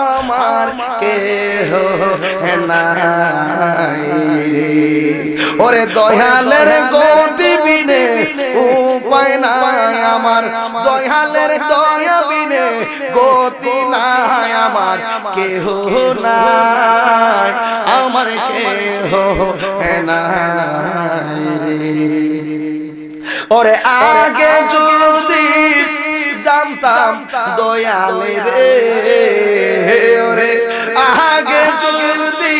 আমার কেহ নাই রে, ওরে দয়ালের গতি বিনে উপায় নাই আমার, দয়ালের দয়া বিনে গতি নাই আমার, কেহ নাই আমার, কেহ নাই রে। ওরে আগে যদি জানতাম দয়ালে রে, ওরে আগে যদি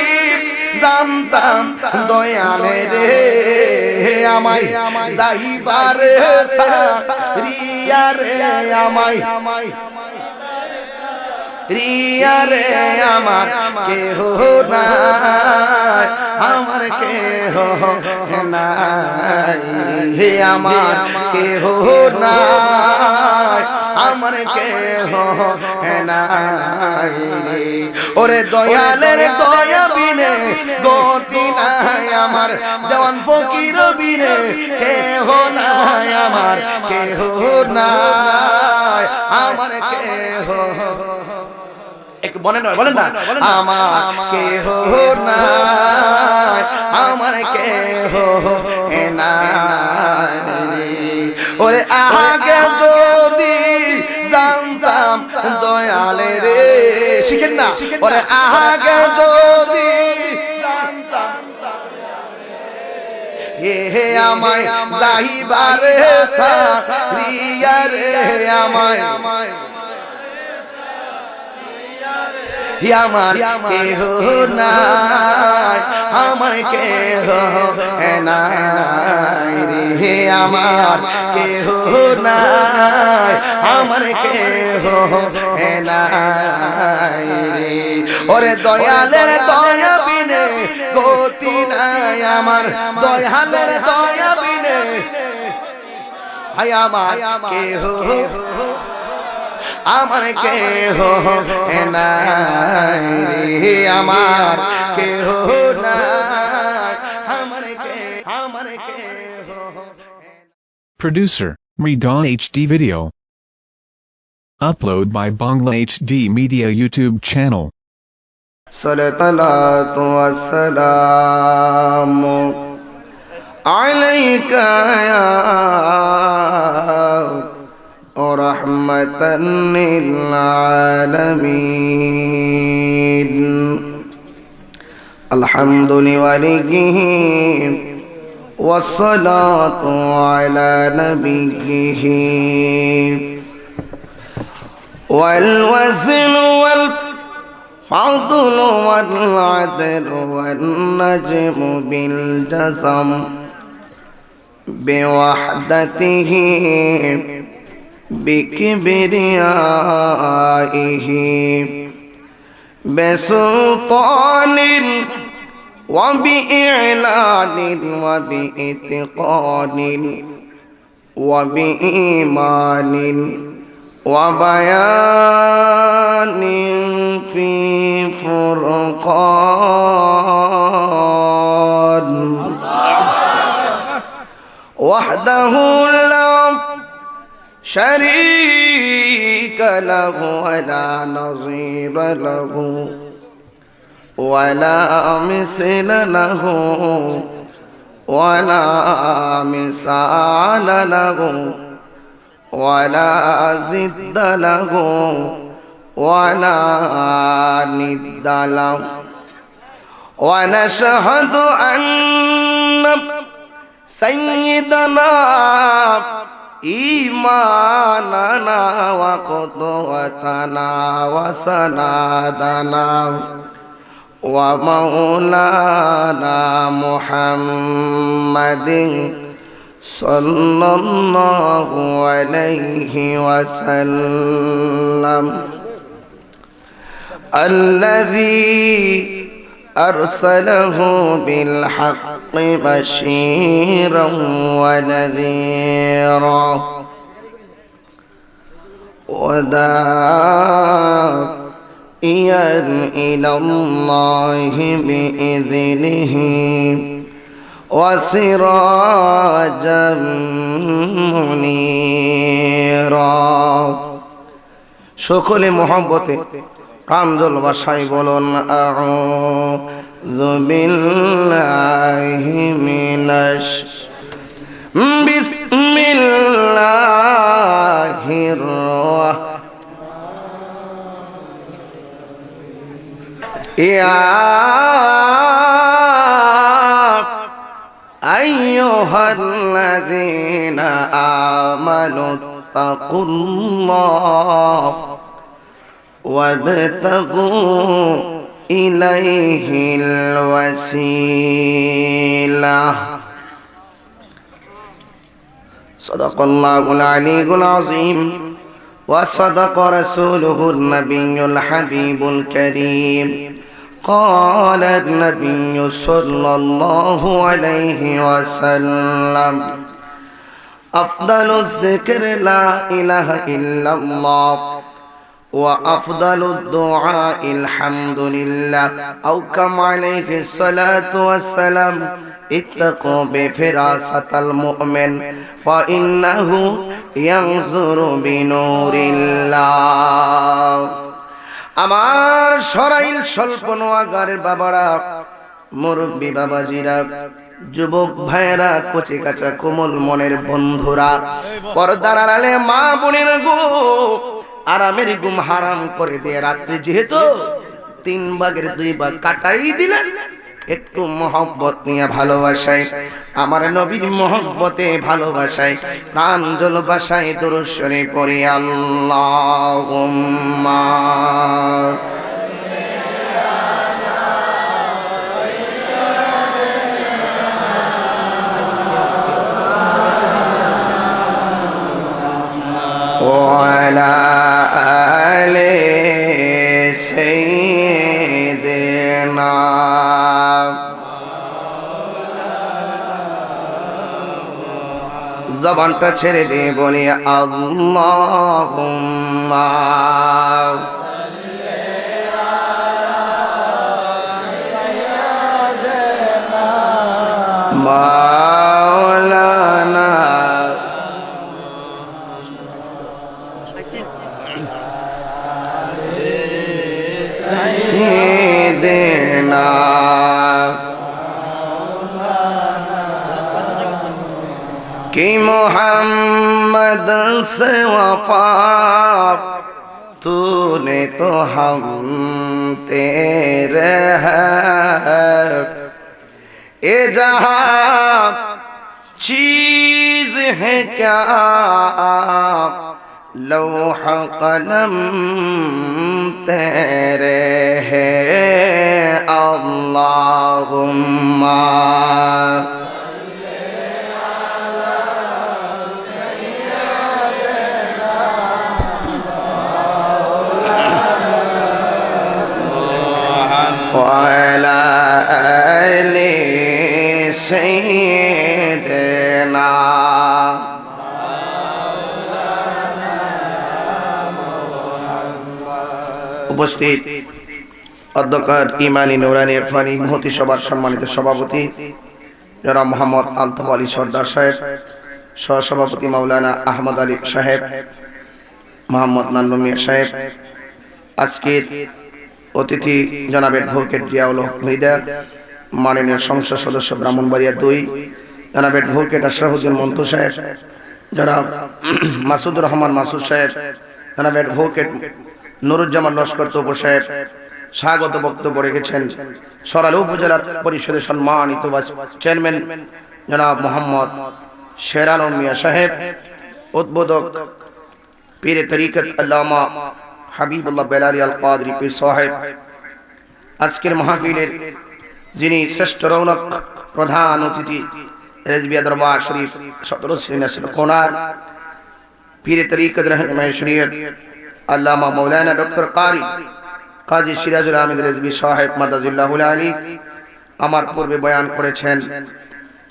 জানতাম দয়ালে রে, আমায় যাইবার সারিয়া রে, আমায় রিয়া রে আমার, কেহ নাই আমার, কেহ নাই হে আমার, কেহ নাই আমার, কেহ নাই রে। ওরে দয়ালের দয়া বিনে গতি নাই আমার, দেওয়ান ফকির বিনে কেহ নাই আমার, কেহ নাই আমার, কেহ একটু বলেন না, বলেন না, আমার কেহ নাই আমার, কেহ নাই রে। ওরে আগে যদি জানতাম দয়ালে রে, শিখেন না, ওরে আগে যদি জানতাম হে আমায় যাইবার সারিয়া রে, আমায় আমার কেহ নাই আমার, কেহ নাই রে, আমার কেহ নাই আমার, কেহ নাই রে। ওরে দয়ালের দয়া বিনে গতি নাই আমার, দয়ালের দয়া বিনে আমার কেহ আমার, কেহ নাই রে, আমার কেহ নাই আমার, কেহ। Producer, Redon HD Video. Upload by Bangla HD Media YouTube channel. সালাতু ওয়াসসালামু আলাইকা ইয়া رحمة للعالمين الحمد لوليه والصلاة على نبيه والوزن والفضل والعدل والنجم بالجزم بوحدته بكبريائه بسلطان وبإعلان وبإتقان وبإيمان وبيان في فرقان وحده لا شريك له ولا نظير له ولا مثل له ولا مثال له ولا ضد له ولا ند له ونشهد أن سيدنا إيماننا وقدوتنا وسندنا ومولانا محمد صلى الله عليه وسلم الذي أرسله بالحق بشيرا ونذيرا وداعيا إلى الله بإذنه وسراجا منيرا সকলে মহব্বতে প্রাঞ্জল ভাষায় বলুন আউযু বিল্লাহি মিনাশ বিসমিল্লাহির ইয়া আইয়ুহাল্লাযীনা আমানু তাকুল্লাহ ওয়াবতাগু ইলাইহিল ওয়াসিলাহ সাদাকাল্লাহুল আলিয়্যুল আযীম ওয়া সাদাকা রাসূলুহুন নাবিয়্যুল হাবিবুল কারীম قال النبي صلى الله عليه وسلم أفضل الذكر لا إله إلا الله وأفضل الدعاء الحمد لله أو كما عليه الصلاة والسلام اتقوا بفراسة المؤمن فإنه ينظر بنور الله আমার সরাইল স্বল্প নোয়াগারের বাবারা, মুরব্বী বাবাজিরা, যুবক ভাইয়েরা, কচি কাঁচা কোমল মনের বন্ধুরা, পর্দার আড়ালে মা বোনের গো, আরামের ঘুম হারাম করে দিয়ে রাত্রি যেহেতু 3 ভাগের 2 ভাগ কাটাই দিলেন, একটু মহব্বত নিয়ে ভালোবাসায়, আমার নবীর মহব্বতে ভালোবাসায় প্রাঞ্জল ভাষায় দুরূদ শরীফ পড়ি আল্লাহুম্মা ওয়া আলা আলি সাইয়্যিদিনা জবানটা ছেড়ে দিয়ে বলি আল্লাহুম্মা মাওলানা সাইয়্যিদিনা कि मोहम्मद से वफा तूने तो हम तेरे हैं, ए जहां चीज है क्या लौह कलम तेरे हैं अल्लाहुम्मा وعلى آل سيدنا উপস্থিত অধ্যক্ষ ইমানি নুরানি ইরফানি মহতি সভার সম্মানিত সভাপতি জনাব মোহাম্মদ আলতাফ আলী সরদার সাহেব, সহসভাপতি মাওলানা আহমদ আলী সাহেব, মোহাম্মদ নান্নু মিয়া সাহেব, আজকের অতিথি জনাব অ্যাডভোকেট জিয়াউল হক মৃদা, মাননীয় সংসদ সদস্য ব্রাহ্মণবাড়িয়া 2 জনাব অ্যাডভোকেট আশরাফুদ্দিন মন্তু সাহেব, জনাব মাসুদুর রহমান মাসুদ সাহেব, জনাব অ্যাডভোকেট নুরুজ্জামান লস্কর তোপো সাহেব স্বাগত বক্তব্য রেখেছেন। সরাইল উপজেলা পরিষদের সম্মানিত ভাইস চেয়ারম্যান জনাব মোহাম্মদ শের আলম মিয়া সাহেব, উদ্বোধক পীরে তরিকত আল্লামা হাবিবুল্লাহ বেলালী আল কাদরি পীর সাহেব, আজকের মাহফিলের যিনি শ্রেষ্ঠ রৌনক প্রধান অতিথি রেজবিয়া দরবার শরীফ 17 শ্রীনসল কোনার পীরে তরিকত রহমায়ে শরীয়ত আল্লামা মাওলানা ডক্টর কারি কাজী সিরাজুল আহমদ রেজবি সাহেব মাদাজিল্লাহুল আলী আমার পূর্বে বয়ান করেছেন।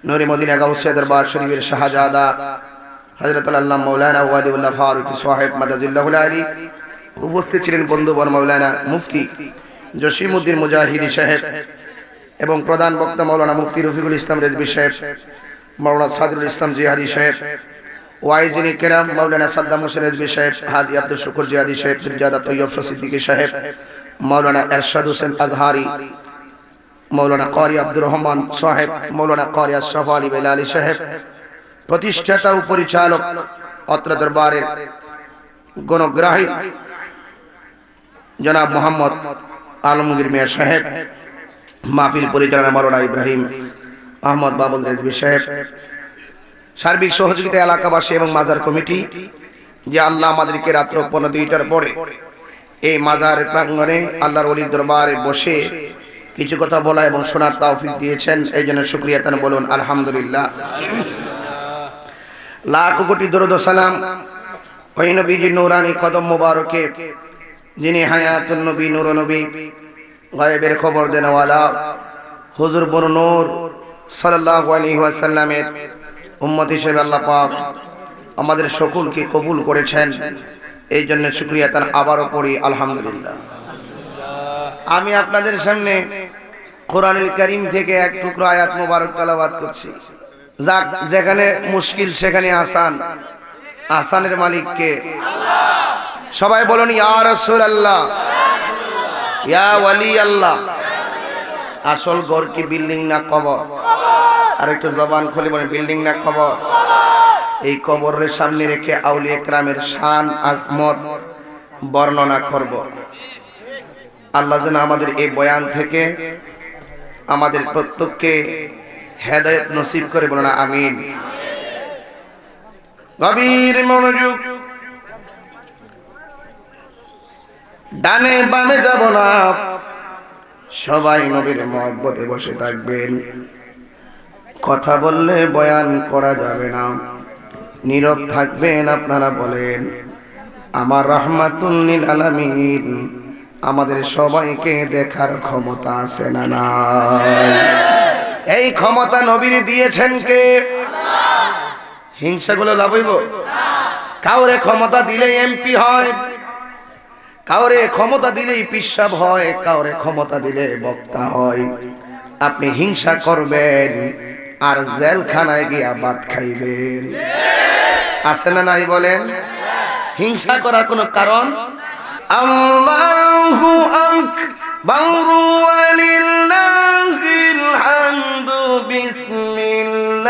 নূরে মদিনা গাউসিয়া দরবার শরীফের শাহজাদা হযরত আল্লামা মাওলানা ওয়ালিউল্লাহ ফারুকী সাহেব মাদাজিল্লাহুল আলী, উপস্থিত ছিলেন বন্ধুবর মাওলানা মুফতি জসিমউদ্দিন মুজাহিদি সাহেব, এবং প্রধান বক্তা মাওলানা মুফতি রফিকুল ইসলাম রেজভী সাহেব, মাওলানা সাদরুল ইসলাম জিহাদি সাহেব, ওয়াইজিনে কেরাম মাওলানা সাদ্দাম হোসেন রেজভী সাহেব, হাজী আব্দুল শুকুর জিহাদি সাহেব, ফিরজাদা তৈয়ব শাহ সিদ্দিকী সাহেব, মাওলানা এরশাদ হোসেন আজহারি, মাওলানা কারি আব্দুর রহমান সাহেব, মাওলানা কারি আশরাফ আলী বেলালী সাহেব, প্রতিষ্ঠাতা ও পরিচালক অত্র দরবারের গণগ্রাহী জনাব মোহাম্মদ আলমগীর মিয়া সাহেব, মাহফিল পরিচালনা মাওলানা ইব্রাহিম আহমদ বাবুল রেজভী সাহেব, সার্বিক সহযোগিতা এলাকাবাসী এবং মাজার কমিটি, যে আল্লাহ আমাদেরকে রাত্র 2:15টার পরে এই মাজার প্রাঙ্গণে আল্লাহর ওলির দরবারে বসে কিছু কথা বলা এবং শোনার তৌফিক দিয়েছেন, এই জন্য শুকরিয়া তান বলুন আলহামদুলিল্লাহ। লাখ কোটি দরুদ ও সালাম ওই নবীজির নূরানি কদম মোবারকে, যিনি হায়াতুন নবী, নূর নবী, গায়েবের খবর দেনওয়ালা হুজুর বনু নূর সাল্লাল্লাহু আলাইহি ওয়াসাল্লামের উম্মত হিসেবে আল্লাহ পাক আমাদের সকলকে কবুল করেছেন, এই জন্য শুকরিয়া তার আবারও পড়ি আলহামদুলিল্লাহ। আমি আপনাদের সামনে কোরআনুল কারীম থেকে এক টুকরো আয়াত মোবারক তেলাওয়াত করছি। যাক, যেখানে মুশকিল সেখানে আসান, আসানের মালিক কে? সবাই বলুন ইয়া রাসূলুল্লাহ, ইয়া ওয়ালি আল্লাহ। আসল ঘর কি বিল্ডিং না কবর? আর একটু জবান খুলে বলেন, বিল্ডিং না কবর? এই কবরের সামনে রেখে আউলিয়া কেরামের শান আজমত বর্ণনা করব। আল্লাহ যেন আমাদের এই বয়ান থেকে আমাদের প্রত্যেককে হেদায়েত নসিব করে, বলুন আমিন। গভীর মনোযোগ, ডানে বামে যাব না, সবাই নবীর মহব্বতে বসে থাকবেন। কথা বললে বয়ান করা যাবে না, নীরব থাকবেন। আপনারা বলেন আমার রাহমাতুল লিল আলামিন আমাদের সবাইকে দেখার ক্ষমতা আছে না নাই? এই ক্ষমতা নবীর দিয়েছেন কে? হিংসাগুলো লাভ হইব? কাউরে ক্ষমতা দিলে এমপি হয়, কাউরে ক্ষমতা দিলেই পিসাব হয়, কাউরে ক্ষমতা দিলে বক্তা হয়। আপনি হিংসা করবেন আর জেলখানায় গিয়া ভাত খাইবেন, আছে না নাই বলেন? হিংসা করার কোনো কারণ? আল্লাহু আকবার ওয়ালিল্লাহিল হামদু, বিসমিল্লাহির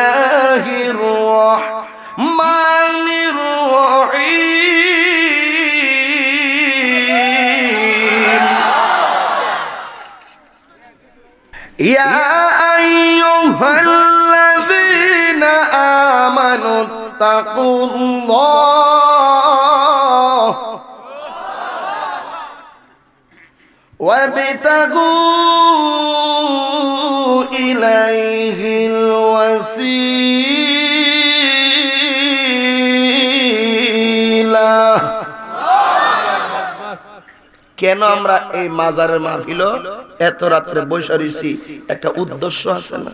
রাহমানির রাহিম। ইয়া আইয়ুহাল্লাযীনা আমানু তাকুল্লাহ ওয়াবতাগু ইলাইহিল ওয়াসিলা। কেন আমরা এই মাজারের মাহফিল এত রাত্রে বসে রইছি? একটা উদ্দেশ্য আছে না?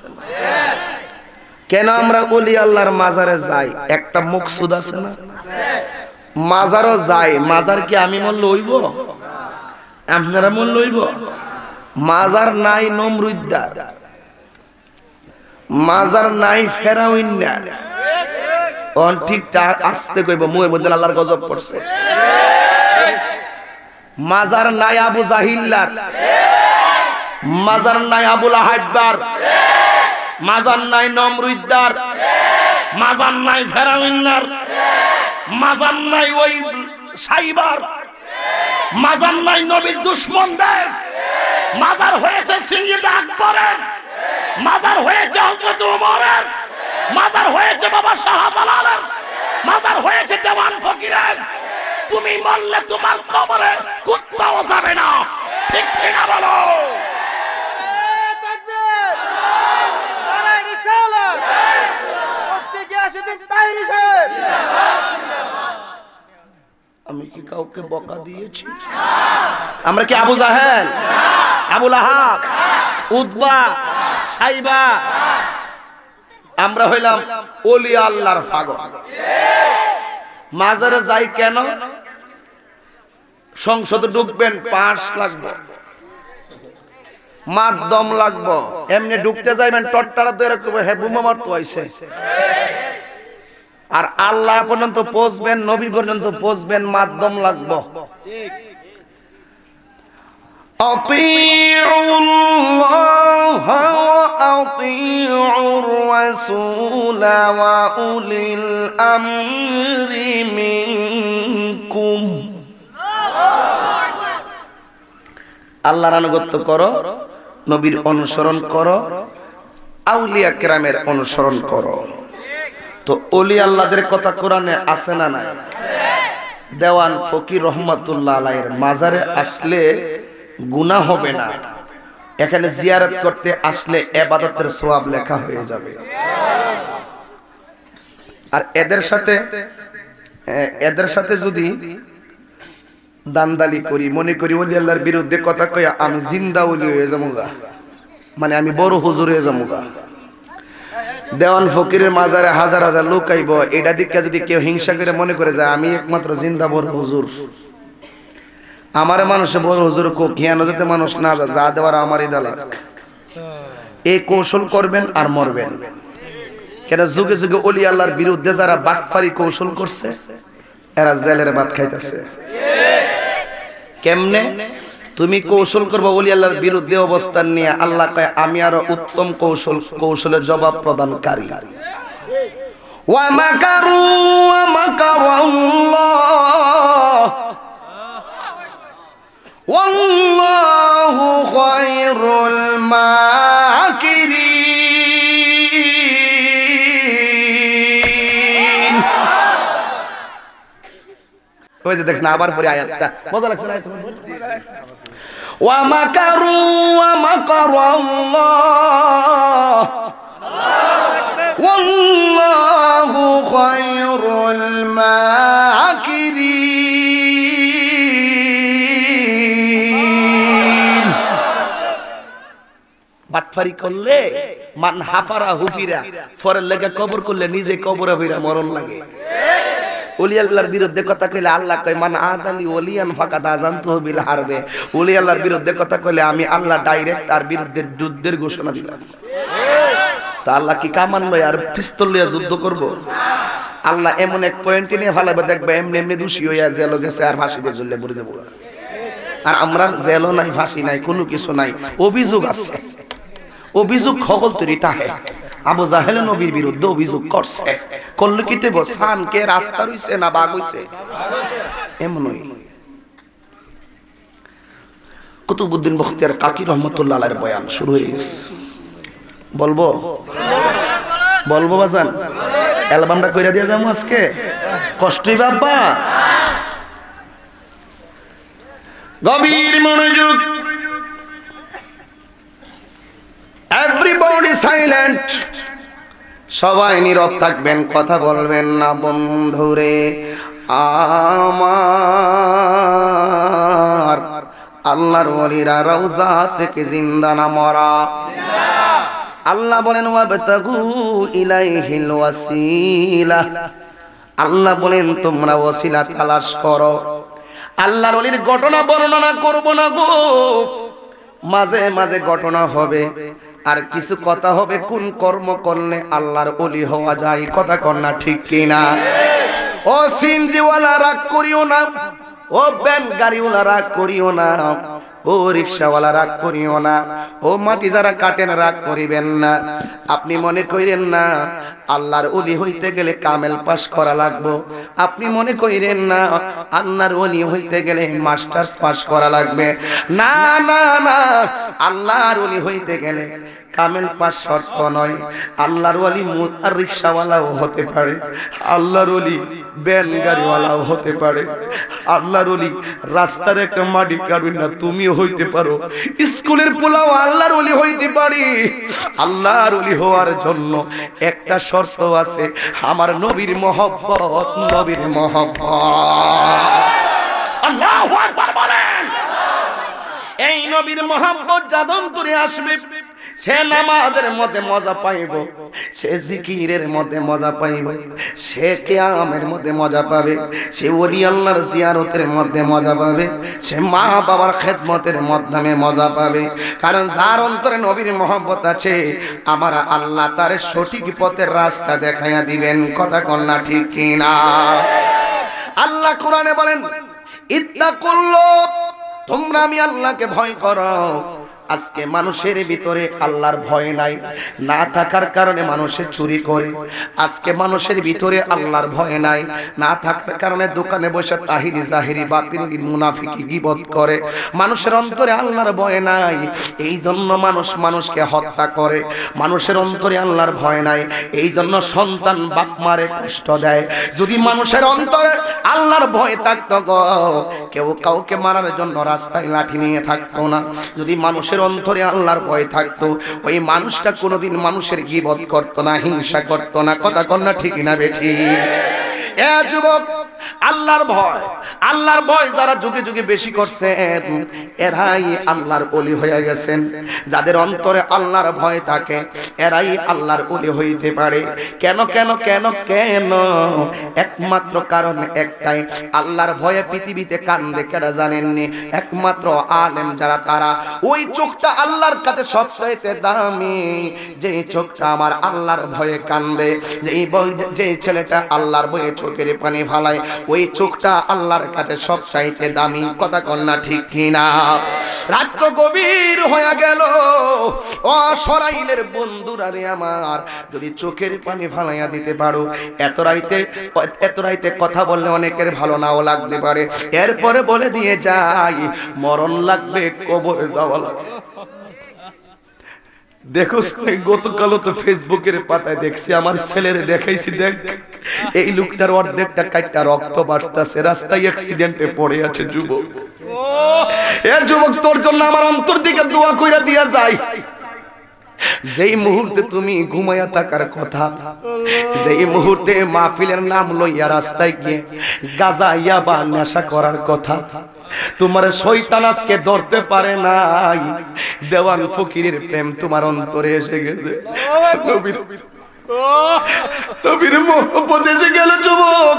কেন আমরা ওলি আল্লাহর মাজারে যাই? একটা মকসুদ আছে না? মাজারও যাই, মাজার কি আমি মন লইব? আপনারা মন লইব? মাজার নাই নমরুদ্দার, মাজার নাই ফেরাউন্না। অন ঠিক আসতে কইব, মুয়ের মধ্যে আল্লাহর গজব পড়ছে। মাজার নাই আবু জাহিল্লার, মাজার নাই আবুল আহাইবার, মাজার নাই নমরুদ্দার, মাজার নাই ফেরাউন্নার, মাজার নাই ওই সাইবার, মাজার নাই নবীর দুশমনদের। মাজার হয়েছে সিংহিদা আকবরের, মাজার হয়েছে হযরত ওমরের, মাজার হয়েছে বাবা শাহজালালের, মাজার হয়েছে দেওয়ান ফকিরের। তুমি মরলে তোমার কবরে কুত্তাও যাবে না, ঠিক কিনা বলো? আমি কি কাউকে বকা দিয়েছি? আমরা কি আবু জাহেল, আবু লাহাব, উতবা, সাইবা? আমরা হইলাম ওলি আল্লাহর পাগল। মাজারে যাই কেন? সংসদে ঢুকবেন, পাস লাগবে। মাধ্যম লাগবো, এমনি ঢুকতে যাইবেন টট্টারা তো এরকম হে বোমা মারতে হইছে। আর আল্লাহ পর্যন্ত পৌঁছবেন, নবী পর্যন্ত পৌঁছবেন, মাধ্যম লাগবো। আতিউল্লাহ ওয়া আতিউর রাসূল ওয়া উলিল আমরি মিনকুম। আল্লাহর আনুগত্য করো, নবীর অনুসরণ করো, আউলিয়া কেরামের অনুসরণ করো। তো ওলি আল্লাহদের কথা কোরআনে আছে না নাই? দেওয়ান ফকির রহমাতুল্লাহ আলাইহির মাজারে আসলে গুনাহ হবে না, এখানে জিয়ারত করতে আসলে ইবাদতের সওয়াব লেখা হয়ে যাবে। আর এদের সাথে যদি দান্দালি করি, মনে করি ওলি আল্লাহর বিরুদ্ধে কথা কই আমি জিন্দা ওলি হয়ে যামুগা, মানে আমি বড় হুজুর হয়ে যামুগা। দেওয়ান ফকিরের মাজারে হাজার হাজার লোক আইব, এটা দিকে যদি কেউ হিংসা করে মনে করে যায় আমি একমাত্র জিন্দা বড় হুজুর, আমার মানুষে বড় হুজুর কো কিয়ানো যাতে মানুষ না যা দেওয়ার আমারই দালাল, এই কৌশল করবেন আর মরবেন। কেন যুগে যুগে ওলি আল্লাহর বিরুদ্ধে যারা বাটপারি কৌশল করছে এরা জেলের ভাত খাইতেছে। কেমনে? তুমি কৌশল করবা ওলি আল্লাহর বিরুদ্ধে অবস্থান নিয়ে, আল্লাহ কয় আমি আরো উত্তম কৌশলের জবাব প্রদানকারী। ওয়া মাকারু ওয়া মাকারাল্লাহ ওয়াল্লাহু খায়রুল মাকিরিন। ওই যে দেখেন আবার পরে আয়াতটা মজা লাগছে না? ওয়া মাকারু ওয়া মাকারাল্লাহ ওয়াল্লাহু খায়রুল মাকিরিন। বাটফারি করলে মান হাফারা হুফিরা, ফরের লেগে কবর করলে নিজে কবরে হইরা মরণ লাগে। ওলি আল্লাহর বিরুদ্ধে কথা কইলে আল্লাহ কয় মান আদালি ওলিয়ান ফাকাদ আযানতুহু বিল হারবে। ওলি আল্লাহর বিরুদ্ধে কথা কইলে আমি আল্লাহ ডাইরেক্ট তার বিরুদ্ধে যুদ্ধের ঘোষণা দিলাম। তা আল্লাহ কি কামান লয় আর পিস্তল লইয়া যুদ্ধ করব? আল্লাহ এমন এক পয়েন্টে নিয়ে ভালো দেখবে এমনি এমনি দোষী হইয়া জেলও গেছে আর ফাঁসিতে ঝুললে মরে যাবো। আর আমরা জেলও নাই, ফাঁসি নাই, কোনো কিছু নাই, অভিযোগ আছে। অভিযোগ খগল তৈরি তাহে আবু জাহেল নবীর বিরুদ্ধে অভিযোগ করছে, করলে কি দেব সান কে রাস্তা রইছে না বাগ হইছে? এমনই কুতুবউদ্দিন বখতিয়ার কাকি রহমাতুল্লাহ আলাইহির বয়ান শুরু হয়ে গেছে। বলবো বলবো বাজান, অ্যালবামটা কইরা দিয়া যাবো আজকে, কষ্টই বাবা। গভীর মনোযোগ, এভরিবডি সাইলেন্ট, সবাই নীরব থাকবেন, কথা বলবেন না বন্ধুরে আমার। আল্লাহর ওলিরা রওজা থেকে জিন্দা না মরা। আল্লাহ বলেন ওয়াবতাগু ইলাইহিল ওয়াসিলা, আল্লাহ বলেন তোমরা ওসিলা তালাশ করো। আল্লাহর ওলির ঘটনা বর্ণনা করব না গো, মাঝে মাঝে ঘটনা হবে আর কিছু কথা হবে কোন কর্ম করলে আল্লাহর ওলি হওয়া যায়। কথা কর না ঠিক কিনা? ও সিনজিওয়ালা রাগ করিও না, ও ভ্যান গাড়িওয়ালা রাগ করিও না, ও রিকশাওয়ালা রাগ করিও না, ও মাটি যারা কাটেন রাগ করিবেন না। আপনি মনে কইরেন না আল্লাহর ওলি হইতে গেলে কামেল পাস করা লাগবে। আপনি মনে কইরেন না আল্লাহর ওলি হইতে গেলে মাস্টার্স পাস করা লাগবে। না না না, আল্লাহর ওলি হইতে গেলে কামেল পাস শর্ত নয়। আল্লাহর ওলি আর রিকশাওয়ালাও হতে পারে, আল্লাহর ওলি ভ্যান গাড়িওয়ালাও হতে পারে, আল্লাহর ওলি রাস্তার একটা মাটি কাটুন না তুমিও হইতে পারো, স্কুলের পোলাও আল্লাহর ওলি হইতে পারি। আল্লাহর ওলি হওয়ার জন্য একটা শর্ত আছে, আমার নবীর মহব্বত, নবীর মহব্বত। আল্লাহু আকবার বলেন। এই নবীর মহব্বত যার অন্তরে আসবে, সে নামাজের মধ্যে মজা পাইব, সে জিকিরের মধ্যে মজা পাইব, সে কিয়ামের মধ্যে মজা পাবে, সে ওলি আল্লাহর জিয়ারতের মধ্যে মজা পাবে, সে মা বাবার খেদমতের মাধ্যমে মজা পাবে। কারণ যার অন্তরে নবীর মহব্বত আছে, আমার আল্লাহ তার সঠিক পথের রাস্তা দেখাইয়া দিবেন। কথা কন্যা ঠিক কিনা? আল্লাহ কোরআনে বলেন, ইত্তাকুল্লাহ, তোমরা আমি আল্লাহকে ভয় করো। আজকে মানুষের ভিতরে আল্লাহর ভয় নাই, না থাকার কারণে মানুষে চুরি করে। আজকে মানুষের ভিতরে আল্লাহর ভয় নাই, না থাকার কারণে দোকানে বসে তাহিরি জাহিরি বাতিনি মুনাফিকি গীবত করে। মানুষের অন্তরে আল্লাহর ভয় নাই, এই জন্য মানুষ মানুষকে হত্যা করে। মানুষের অন্তরে আল্লাহর ভয় নাই, এই জন্য সন্তান বাপ মারে কষ্ট দেয়। যদি মানুষের অন্তরে আল্লাহর ভয় থাকতো গো, কেউ কাউকে মারার জন্য রাস্তায় লাঠি নিয়ে থাকতো না। যদি মানুষের অন্তরে আল্লাহর ভয় থাকতো, ওই মানুষটা কোনোদিন মানুষের গীবত করতো না, হিংসা করতো না। কথা কন্যা ঠিক না বেঠি? এ যুবক, আল্লাহর ভয়, আল্লাহর ভয় যারা যুগে যুগে বেশি করছেন, এরাই আল্লাহর ওলি হয়ে গেছেন। যাদের অন্তরে আল্লাহর ভয় থাকে, এরাই আল্লাহর ওলি হইতে পারে। কেন কেন কেন কেন? একমাত্র কারণ একটাই, আল্লাহর ভয়ে পৃথিবীতে কান্দে কেডা জানেননি? একমাত্র আলেম যারা, তারা। ওই চোখটা আল্লাহর কাছে সবচাইতে দামি, যে চোখটা আমার আল্লাহর ভয়ে কান্দে, যে ছেলেটা আল্লাহর ভয়ে চোখের পানি ফালায়, ওই চোখটা আল্লাহর কাছে সবচাইতে দামি। কথা কন্যা ঠিক কিনা? রাত তো গভীর হয়ে গেল, ও সরাইলের বন্ধুরা রে আমার, যদি চোখের পানি ফালাইয়া দিতে পারো। এত রাইতে কথা বললে অনেকের ভালো নাও লাগতে পারে, এরপরে বলে দিয়ে যাই, মরণ লাগবে, কবরে যাওয়া লাগবে। দেখোস, গতকালও তো ফেসবুকের পাতায় দেখছি, আমার ছেলের দেখাইছি, দেখ এই লোকটার অর্ধেকটা কাটটা রক্ত বাড়তাছে, রাস্তায় অ্যাক্সিডেন্টে পড়ে আছে। যুবক, এ যুবক, তোর জন্য আমার অন্তর দিকে দোয়া কইরা দিয়া যায়। যেই মুহূর্তে তুমি ঘুমায়া থাকার কথা, যেই মুহূর্তে মাহফিলের নাম লইয়া রাস্তায় গিয়ে গাঁজা ইয়াবা নেশা করার কথা, তোমার শয়তান আজকে ধরতে পারে নাই। দেওয়ান ফকিরের প্রেম তোমার অন্তরে এসে গেছে, নবীর মোহব্বত এসে গেল। যুবক,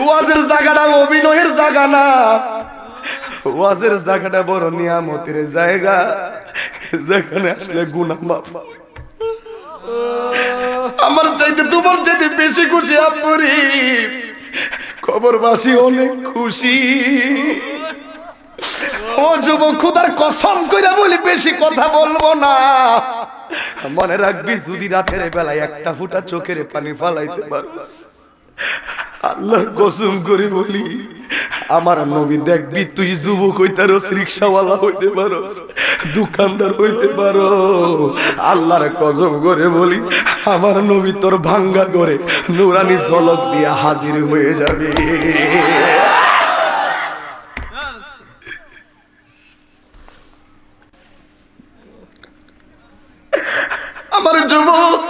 ওয়াজের জায়গাটা অভিনয়ের জায়গা না, ওয়াজের জায়গাটা বড় নিয়ামতের জায়গা, যেখানে আসলে গুনাহ মাফ। আমার চাইতে তোমার চাইতে বেশি খুশি আপুরি, কবরবাসী অনেক খুশি। ও যুবক, খোদার কসম কইরা বলি, বেশি কথা বলবো না। মনে রাখবি, যদি রাতের বেলায় একটা ফুটা চোখের পানি ফালাইতে পারোস, আল্লাহর কসম করে বলি, আমার নবী দেখবি, তুই যুবক হইতে পারোস, রিকশাওয়ালা হইতে পারোস, দোকানদার হইতে পারো, আল্লাহর কসম করে বলি, আমার নবী তোর ভাঙ্গা করে নুরানি ঝলক দিয়ে হাজির হয়ে যাবে। আমার যুবক,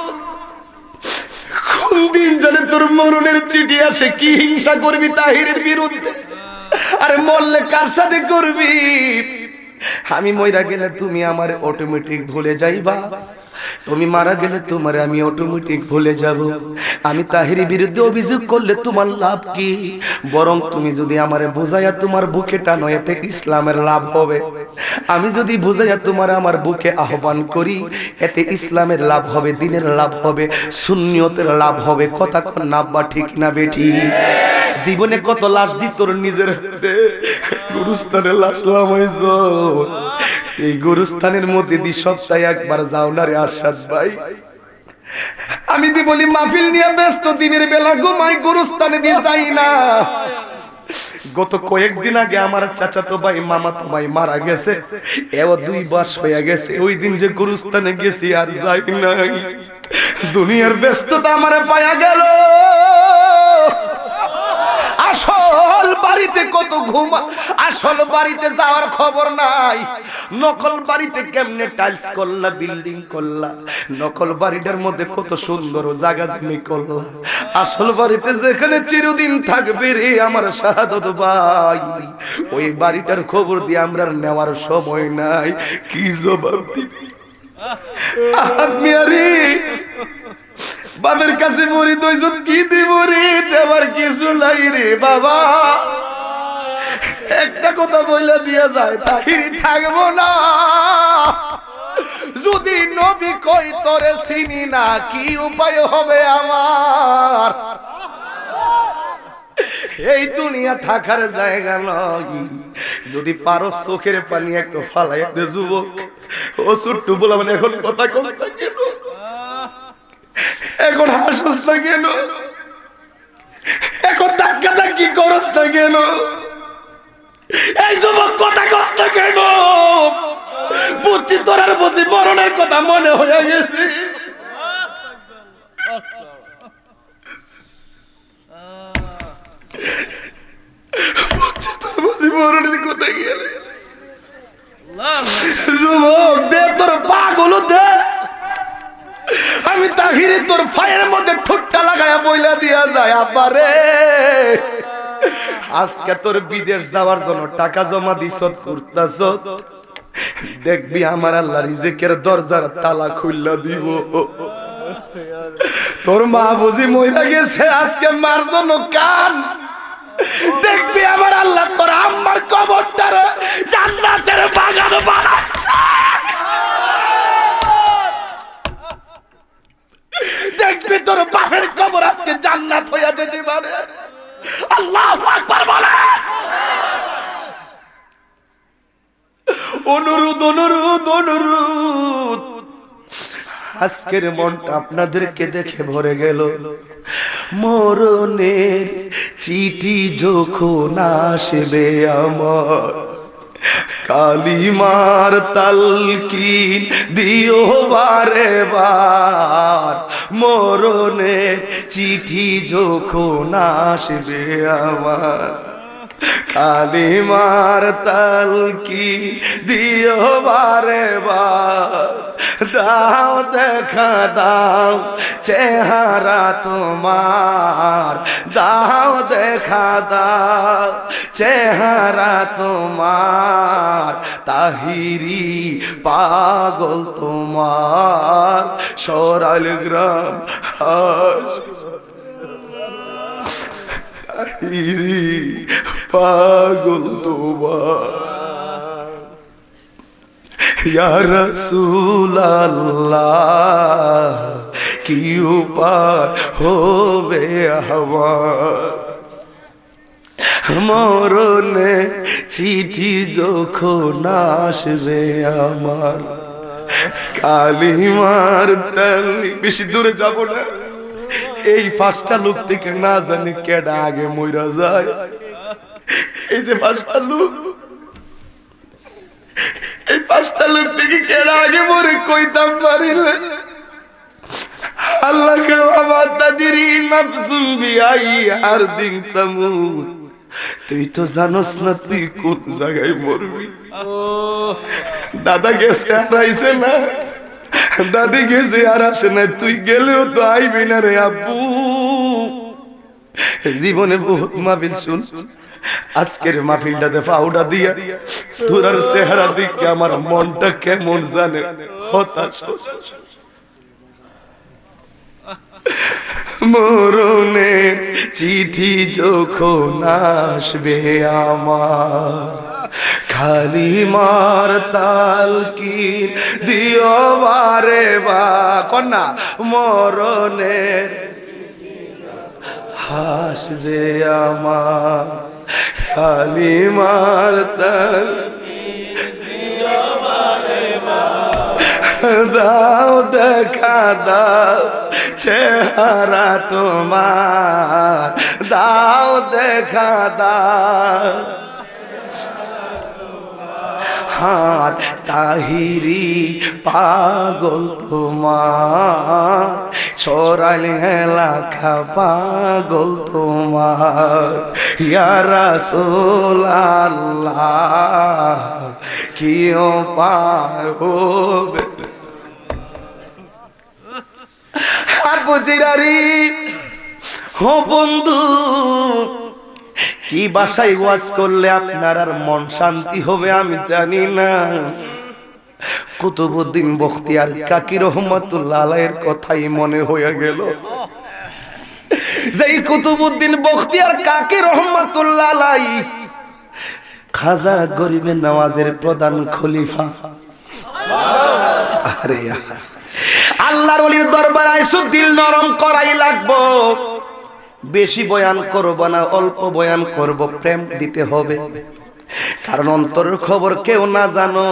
কোন দিন জানে তোর মরণের চিঠি আসে, কি হিংসা করবি তাহিরের বিরুদ্ধে? আরে মরলে কার সাথে করবি? আমি মইরা গেলে তুমি আমার অটোমেটিক ভুলে যাইবা, তুমি মারা গেলে তোমার আমি অটোমেটিক ভুলে যাব। আমি তাহিরের বিরুদ্ধে অভিযোগ করলে তোমার লাভ কি? বরং তুমি যদি আমারে বুঝাইয়া তোমার বুকে টানো, এতে ইসলামের লাভ হবে। আমি যদি বুঝাইয়া তোমার আমার বুকে আহ্বান করি, এতে ইসলামের লাভ হবে, দ্বীনের লাভ হবে, সুন্নিয়তের লাভ হবে। কথা কোন নাব্বা ঠিক না বেঠি? জীবনে কত লাশ দি তোর নিজের হাতে, গুরুস্থানে লাশ নামাইছ। এই গুরুস্থানের মধ্যে দি সপ্তাহে একবার যাও না রে আরশাদ ভাই। আমি দি বলি মাহফিল নিয়ে ব্যস্ত, দিনের বেলা ঘুমাই, গুরুস্থানে দিয়ে যাই না। গত কয়েকদিন আগে আমার চাচাতো ভাই, মামাতো ভাই মারা গেছে, এও 2 মাস হয়ে গেছে। ওই দিন যে গুরুস্থানে গেছি আর যাই নাই। দুনিয়ার ব্যস্ততা আমারে পায়া গেল। আসল বাড়িতে কত ঘুমা, আসল বাড়িতে যাওয়ার খবর নাই। নকল বাড়িতে কেমনে টাইলস করলা, বিল্ডিং করলা, নকল বাড়িটার মধ্যে কত সুন্দর জায়গা জমি করলা। আসল বাড়িতে যেখানে চিরদিন থাকবে রে আমার শাহাদত ভাই, ওই বাড়িটার খবর দিয়ে আমরা নেওয়ার সময় নাই। কি জবাব দিবি? আমি আরে বাবার কাছে মরি দইছত কি দিব রে, দেবার কিছু নাই রে বাবা। একটা কথা বইলা দিয়া যায়, তাহিরি থাকবো না যদি নবী কই তোরে চিনি না, কি উপায় হবে আমার? এই দুনিয়া থাকার জায়গা নয়, যদি পারো চোখের পানি একটু ফালাই দে যুবক। ও ছোট্ট বলা মানে এখন কথা কস না কেন, এখন হাসস না কেন, এখন ধাক্কা ধাক্কি করস না কেন, এই যুবক কথা কস না কেন? বুঝছি তোর আর বুঝি মরণের কথা মনে হয়ে গেছে। মরণের কথা গেলে যুবক দে তোর পাগুলো দে, আমি তাহিরি তোর ফায়ের মধ্যে ঠোঁটটা লাগায়া বইলা দিয়া যায়, আব্বা রে আজকে তোর বিদেশ যাওয়ার জন্য টাকা জমা দিছ, করতাছ, দেখবি আমার আল্লাহ রিজিকের দরজার তালা খুললা দিব। তোর মা বুঝি মইরা গেছে, আজকে মার জন্য কান, দেখবি আমার আল্লাহ তোর আম্মার কবরটার জান্নাতের বাগান বানাচ্ছে। দেখবি তোর বাপের কবর আজকে জান্নাত হইয়া যেতে পারে। আল্লাহু আকবার বলে। অনুরোধ অনুরোধ অনুরোধ, আজকের মনটা আপনাদেরকে দেখে ভরে গেল। মরণের চিঠি যখন আসবে আমার, কালিমার তালকিন দিও বারে বার। মরণের চিঠি যখন আসবে আমার, কালিমার তালকিন দিও বারে বার। দাও দেখা দাও চেহারা তোমার, দাও দেখা দাও চেহারা তোমার, তাহিরি পাগল তোমার সরাইল গ্রাম তাহিরি পাগল তোমার। ইয়া রাসূলুল্লাহ কি উপায় হবে আমার, মরণে চিঠি যখন আসবে আমার, কালিমার তালি। বেশি দূরে যাব না, এই পাঁচটা লোক থেকে না জানি কেডা আগে মইরা যায়। এই যে পাঁচটা লোক, এই পাঁচটা লোক থেকে কেডা আগে মরে কইতাম পারিলে। আল্লাহ কে আমার তাদিরি নাফসুন বিআই আর দিন তামুত, তুই তো জানোস না তুই কোন জায়গায় মরবি। দাদা গেছে আর আইছে না, দাদি গেছে আর আসে না, তুই গেলেও তো আইবি না রে আব্বু। জীবনে বহুত মাহফিল শুনছি, আজকের মাহফিলটাতে পাউডা দিয়া তোর আর চেহারা দিকে আমার মনটা কেমন জানে হতাশ। মরণের চিঠি যখন আসবে আমার, কালিমার তালকিন দিও বারে বা। কন্যা মরণের হাসবে আমার, কালিমার তালকিন দিও বারে বা। দাও দেখা দাও চেহারা তোমার, দাও দেখা দাও হার, তাহিরি পাগল তোমার সরাইল এলাকা পাগল তোমার। ইয়া রাসূলুল্লাহ কি উপায় হবে। আর বুঝিরারি হো বন্ধু, কি বাসায় ওয়াজ করলে আপনার আর মন শান্তি হবে আমি জানি না। কুতুবউদ্দিন বখতিয়ার কাকি রহমাতুল্লাহ আলাইহির কথাই মনে হয়ে গেল। যেই কুতুবউদ্দিন বখতিয়ার কাকি রহমাতুল্লাহ আলাইহি খাজা গরিবে নওয়াজের প্রধান খলিফা। আরে আল্লাহর ওলির দরবারে আইসু, দিল নরম করাই লাগবো। বেশি বয়ান করব না, অল্প বয়ান করব, প্রেম দিতে হবে। কারণ অন্তরের খবর কেউ না জানো।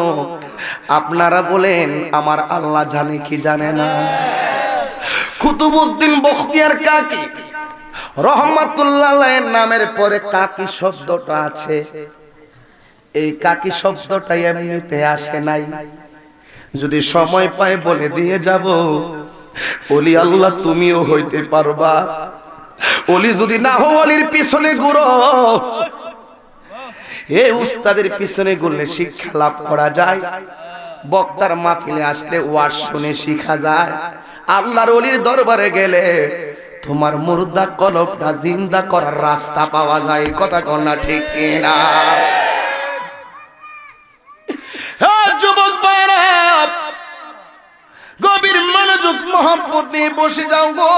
আপনারা বলেন আমার আল্লাহ জানে কি জানে না? কুতুবউদ্দিন বখতিয়ার কাকি রহমাতুল্লাহ আলাইহির নামের পরে কাকি শব্দটা আছে। এই কাকি শব্দটা এমনিতে আসে নাই। যদি সময় পায় বলে দিয়ে যাব। ওলি আল্লাহ তুমিও হইতে পারবা। ওলি যদি না হও, ওলির পিছনে ঘুরো। এই উস্তাদের পিছনে ঘুরলে শিক্ষা লাভ করা যায়। বক্তার মাহফিলে আসলে ওয়াজ শুনে শিখা যায়। আল্লাহর ওলির দরবারে গেলে তোমার মুর্দা কলবটা জিন্দা করার রাস্তা পাওয়া যায়। কথা কন না ঠিক কিনা? যুবক ভাইরা, গভীর মনোযোগ মহব্বত নিয়ে বসে যাও গো।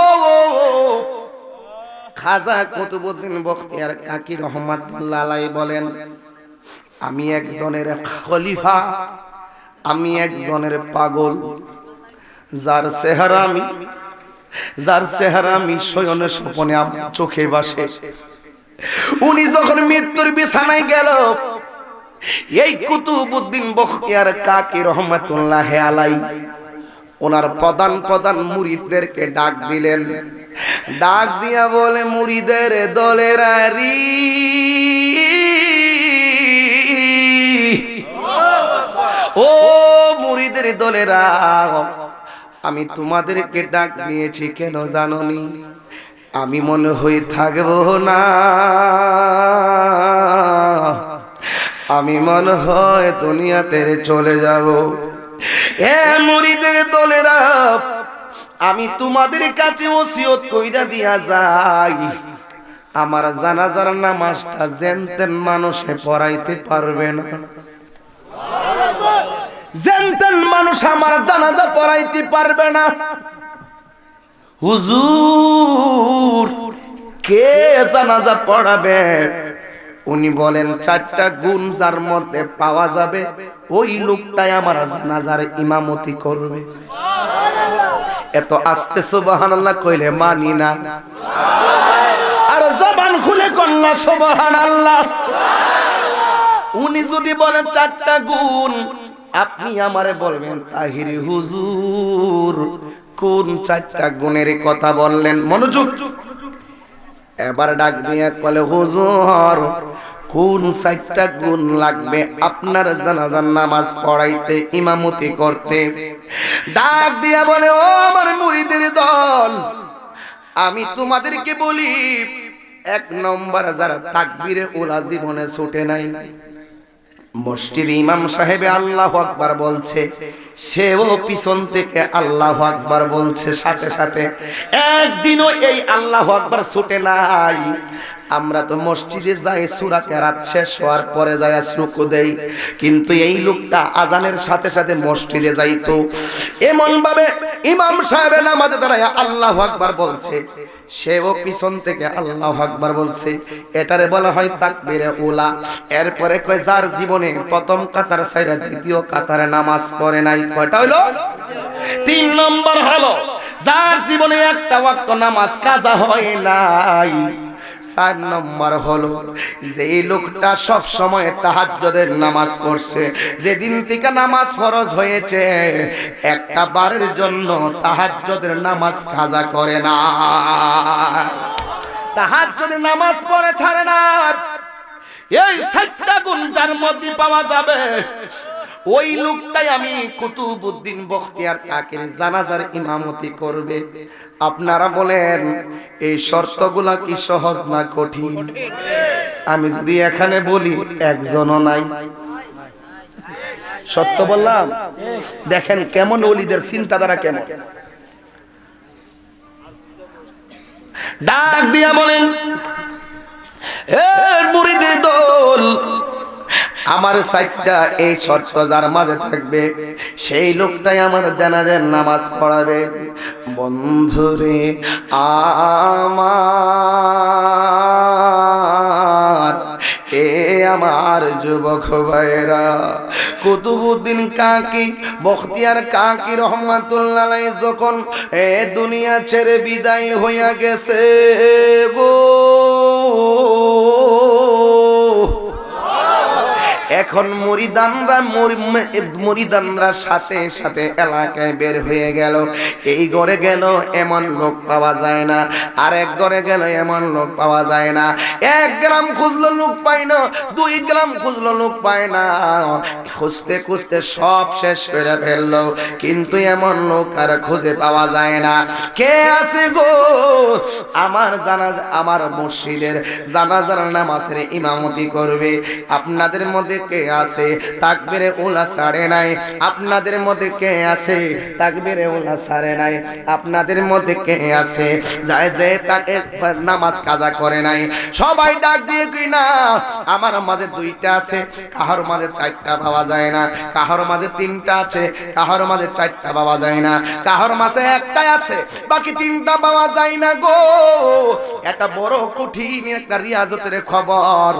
খাজা কুতুবউদ্দিন বখতিয়ার কাকি রহমাতুল্লাহ আলাইহি বলেন, আমি একজনের খলিফা, আমি একজনের পাগল, যার চেহারা আমি শয়নে স্বপ্নে আমার চোখে ভাসে। উনি যখন মৃত্যুর বিছানায় গেল, এই কুতুবউদ্দিন বখতিয়ার কাকি রহমাতুল্লাহ আলাইহি ওনার প্রধান মুরিদদেরকে ডাক দিলেন। ডাক দিয়া বলে, মুরিদের দলেরা রি, ও মুরিদের দলেরা, আমি তোমাদেরকে ডাক দিয়েছি কেন জানোনি? আমি মনে হয়ে থাকবো না, আমি মনে হয় দুনিয়াতে চলে যাব। এ মুরিদের দলেরা, আমি তোমাদের কাছে ওসিয়ত কইরা দিয়া যাই, আমার জানাজার নামাজটা যেনতেন মানুষে পড়াইতে পারবে না। যেনতেন মানুষ আমার জানাজা পড়াইতে পারবে না। হুজুর, কে জানাজা পড়াবে? উনি বলেন, 4টা গুণ যার মধ্যে পাওয়া যাবে, ওই লোকটাই আমার জানাজার ইমামতি করবে। এত আস্তে সুবহানাল্লাহ কইলে মানি না। আর জবান খুলে কন্যা সুবহানাল্লাহ। উনি যদি বলেন 4টা গুণ, আপনি আমারে বলবেন, তাহিরি হুজুর কোন 4টা গুণের কথা বললেন? মনোযোগ। এবার ডাক দিয়ে বলে, হুজুর কোন 4টা গুণ লাগবে আপনার জানাজার নামাজ পড়াইতে, ইমামতি করতে? ডাক দিয়া বলে, ও আমার মুরিদের দল, আমি তোমাদেরকে বলি, 1 নম্বর যারা তাকবীরে উলা জীবনে ছুটে নাই, মসজিদে ইমাম সাহেবে আল্লাহু আকবার বলছে, সেও পিছন থেকে আল্লাহু আকবার বলছে সাথে সাথে, একদিনও এই আল্লাহু আকবার ছুটে নাই। আমরা তো মসজিদে যাই, সূরা কেরাত শেষ হওয়ার পরে যাই রুকু দেই, কিন্তু এই লোকটা আজানের সাথে সাথে মসজিদে যাইতো। এমন ভাবে ইমাম সাহেবের নামাজে দাঁড়ায় আল্লাহু আকবার বলছে, সেও পিছন থেকে আল্লাহু আকবার বলছে। এটারে বলা হয় তাকবীরে উলা। এরপরে কয়, যার জীবনে প্রথম কাতার ছাইরা দ্বিতীয় কাতারে নামাজ পড়ে নাই, কয়টা হলো? 3 নম্বর হলো যার জীবনে একটা ওয়াক্ত নামাজ কাজা হয় নাই। 4 নম্বর হলো যে লোকটা সব সময় তাহাজ্জুদের নামাজ পড়ছে, যেদিন থেকে নামাজ ফরজ হয়েছে একটা বারের জন্য তাহাজ্জুদের নামাজ কাজা করে না, তাহাজ্জুদের নামাজ পড়ে ছাড়ে না। এই 4টা গুণ যার মধ্যে পাওয়া যাবে, ওই লোকটাই আমি কুতুবউদ্দিন বখতিয়ার কাকির জানাজার ইমামতি করবে। আপনারা বলেন এই শর্তগুলা কি সহজ না কঠিন? আমি যদি এখানে বলি একজনও নাই। সত্য বললাম? দেখেন কেমন ওলিদের চিন্তাধারা কেমন। ডাক দিয়া বলেন, এ মুরিদের দল, আমার সাইডটা এই শর্ত যার মাঝে থাকবে সেই লোকটাই আমার জানাজার নামাজ পড়াবে। বন্ধুরে আমার, এ আমার যুবক ভাইরা, কুতুবউদ্দিন কাকি, বখতিয়ার কাকি রহমাতুল্লাহ আলাইহি যখন এ দুনিয়া ছেড়ে বিদায় হইয়া গেছে গো, এখন মুরিদানরা সাথে সাথে এলাকায় বের হয়ে গেল। এই ঘরে গেল এমন লোক পাওয়া যায় না, আরেক ঘরে গেল এমন লোক পাওয়া যায় না। 1 গ্রাম খুঁজলো লোক পায় না, 2 গ্রাম খুঁজলো লোক পায় না, খুঁজতে খুঁজতে সব শেষ করে ফেললো, কিন্তু এমন লোক আর খুঁজে পাওয়া যায় না। কে আছে গো আমার জানাজা, আমার মসজিদের জানাজার নামাজের ইমামতি করবে? আপনাদের মধ্যে কে আছে তাকবীরে উলা ছাড়ে নাই? আপনাদের মধ্যে কে আছে তাকবীরে উলা ছাড়ে নাই? আপনাদের মধ্যে কে আছে যায় যে তাকে নামাজ কাজা করে নাই? সবাই ডাক দিয়ে কই না, আমার মাঝে 2টা আছে, কাহার মাঝে 4টা পাওয়া যায় না, কাহার মাঝে 3টা আছে, কাহার মাঝে 4টা পাওয়া যায় না, কাহার মাঝে 1টাই আছে, বাকি 3টা পাওয়া যায় না গো। একটা বড় কঠিন একটা রিয়াজতের খবর।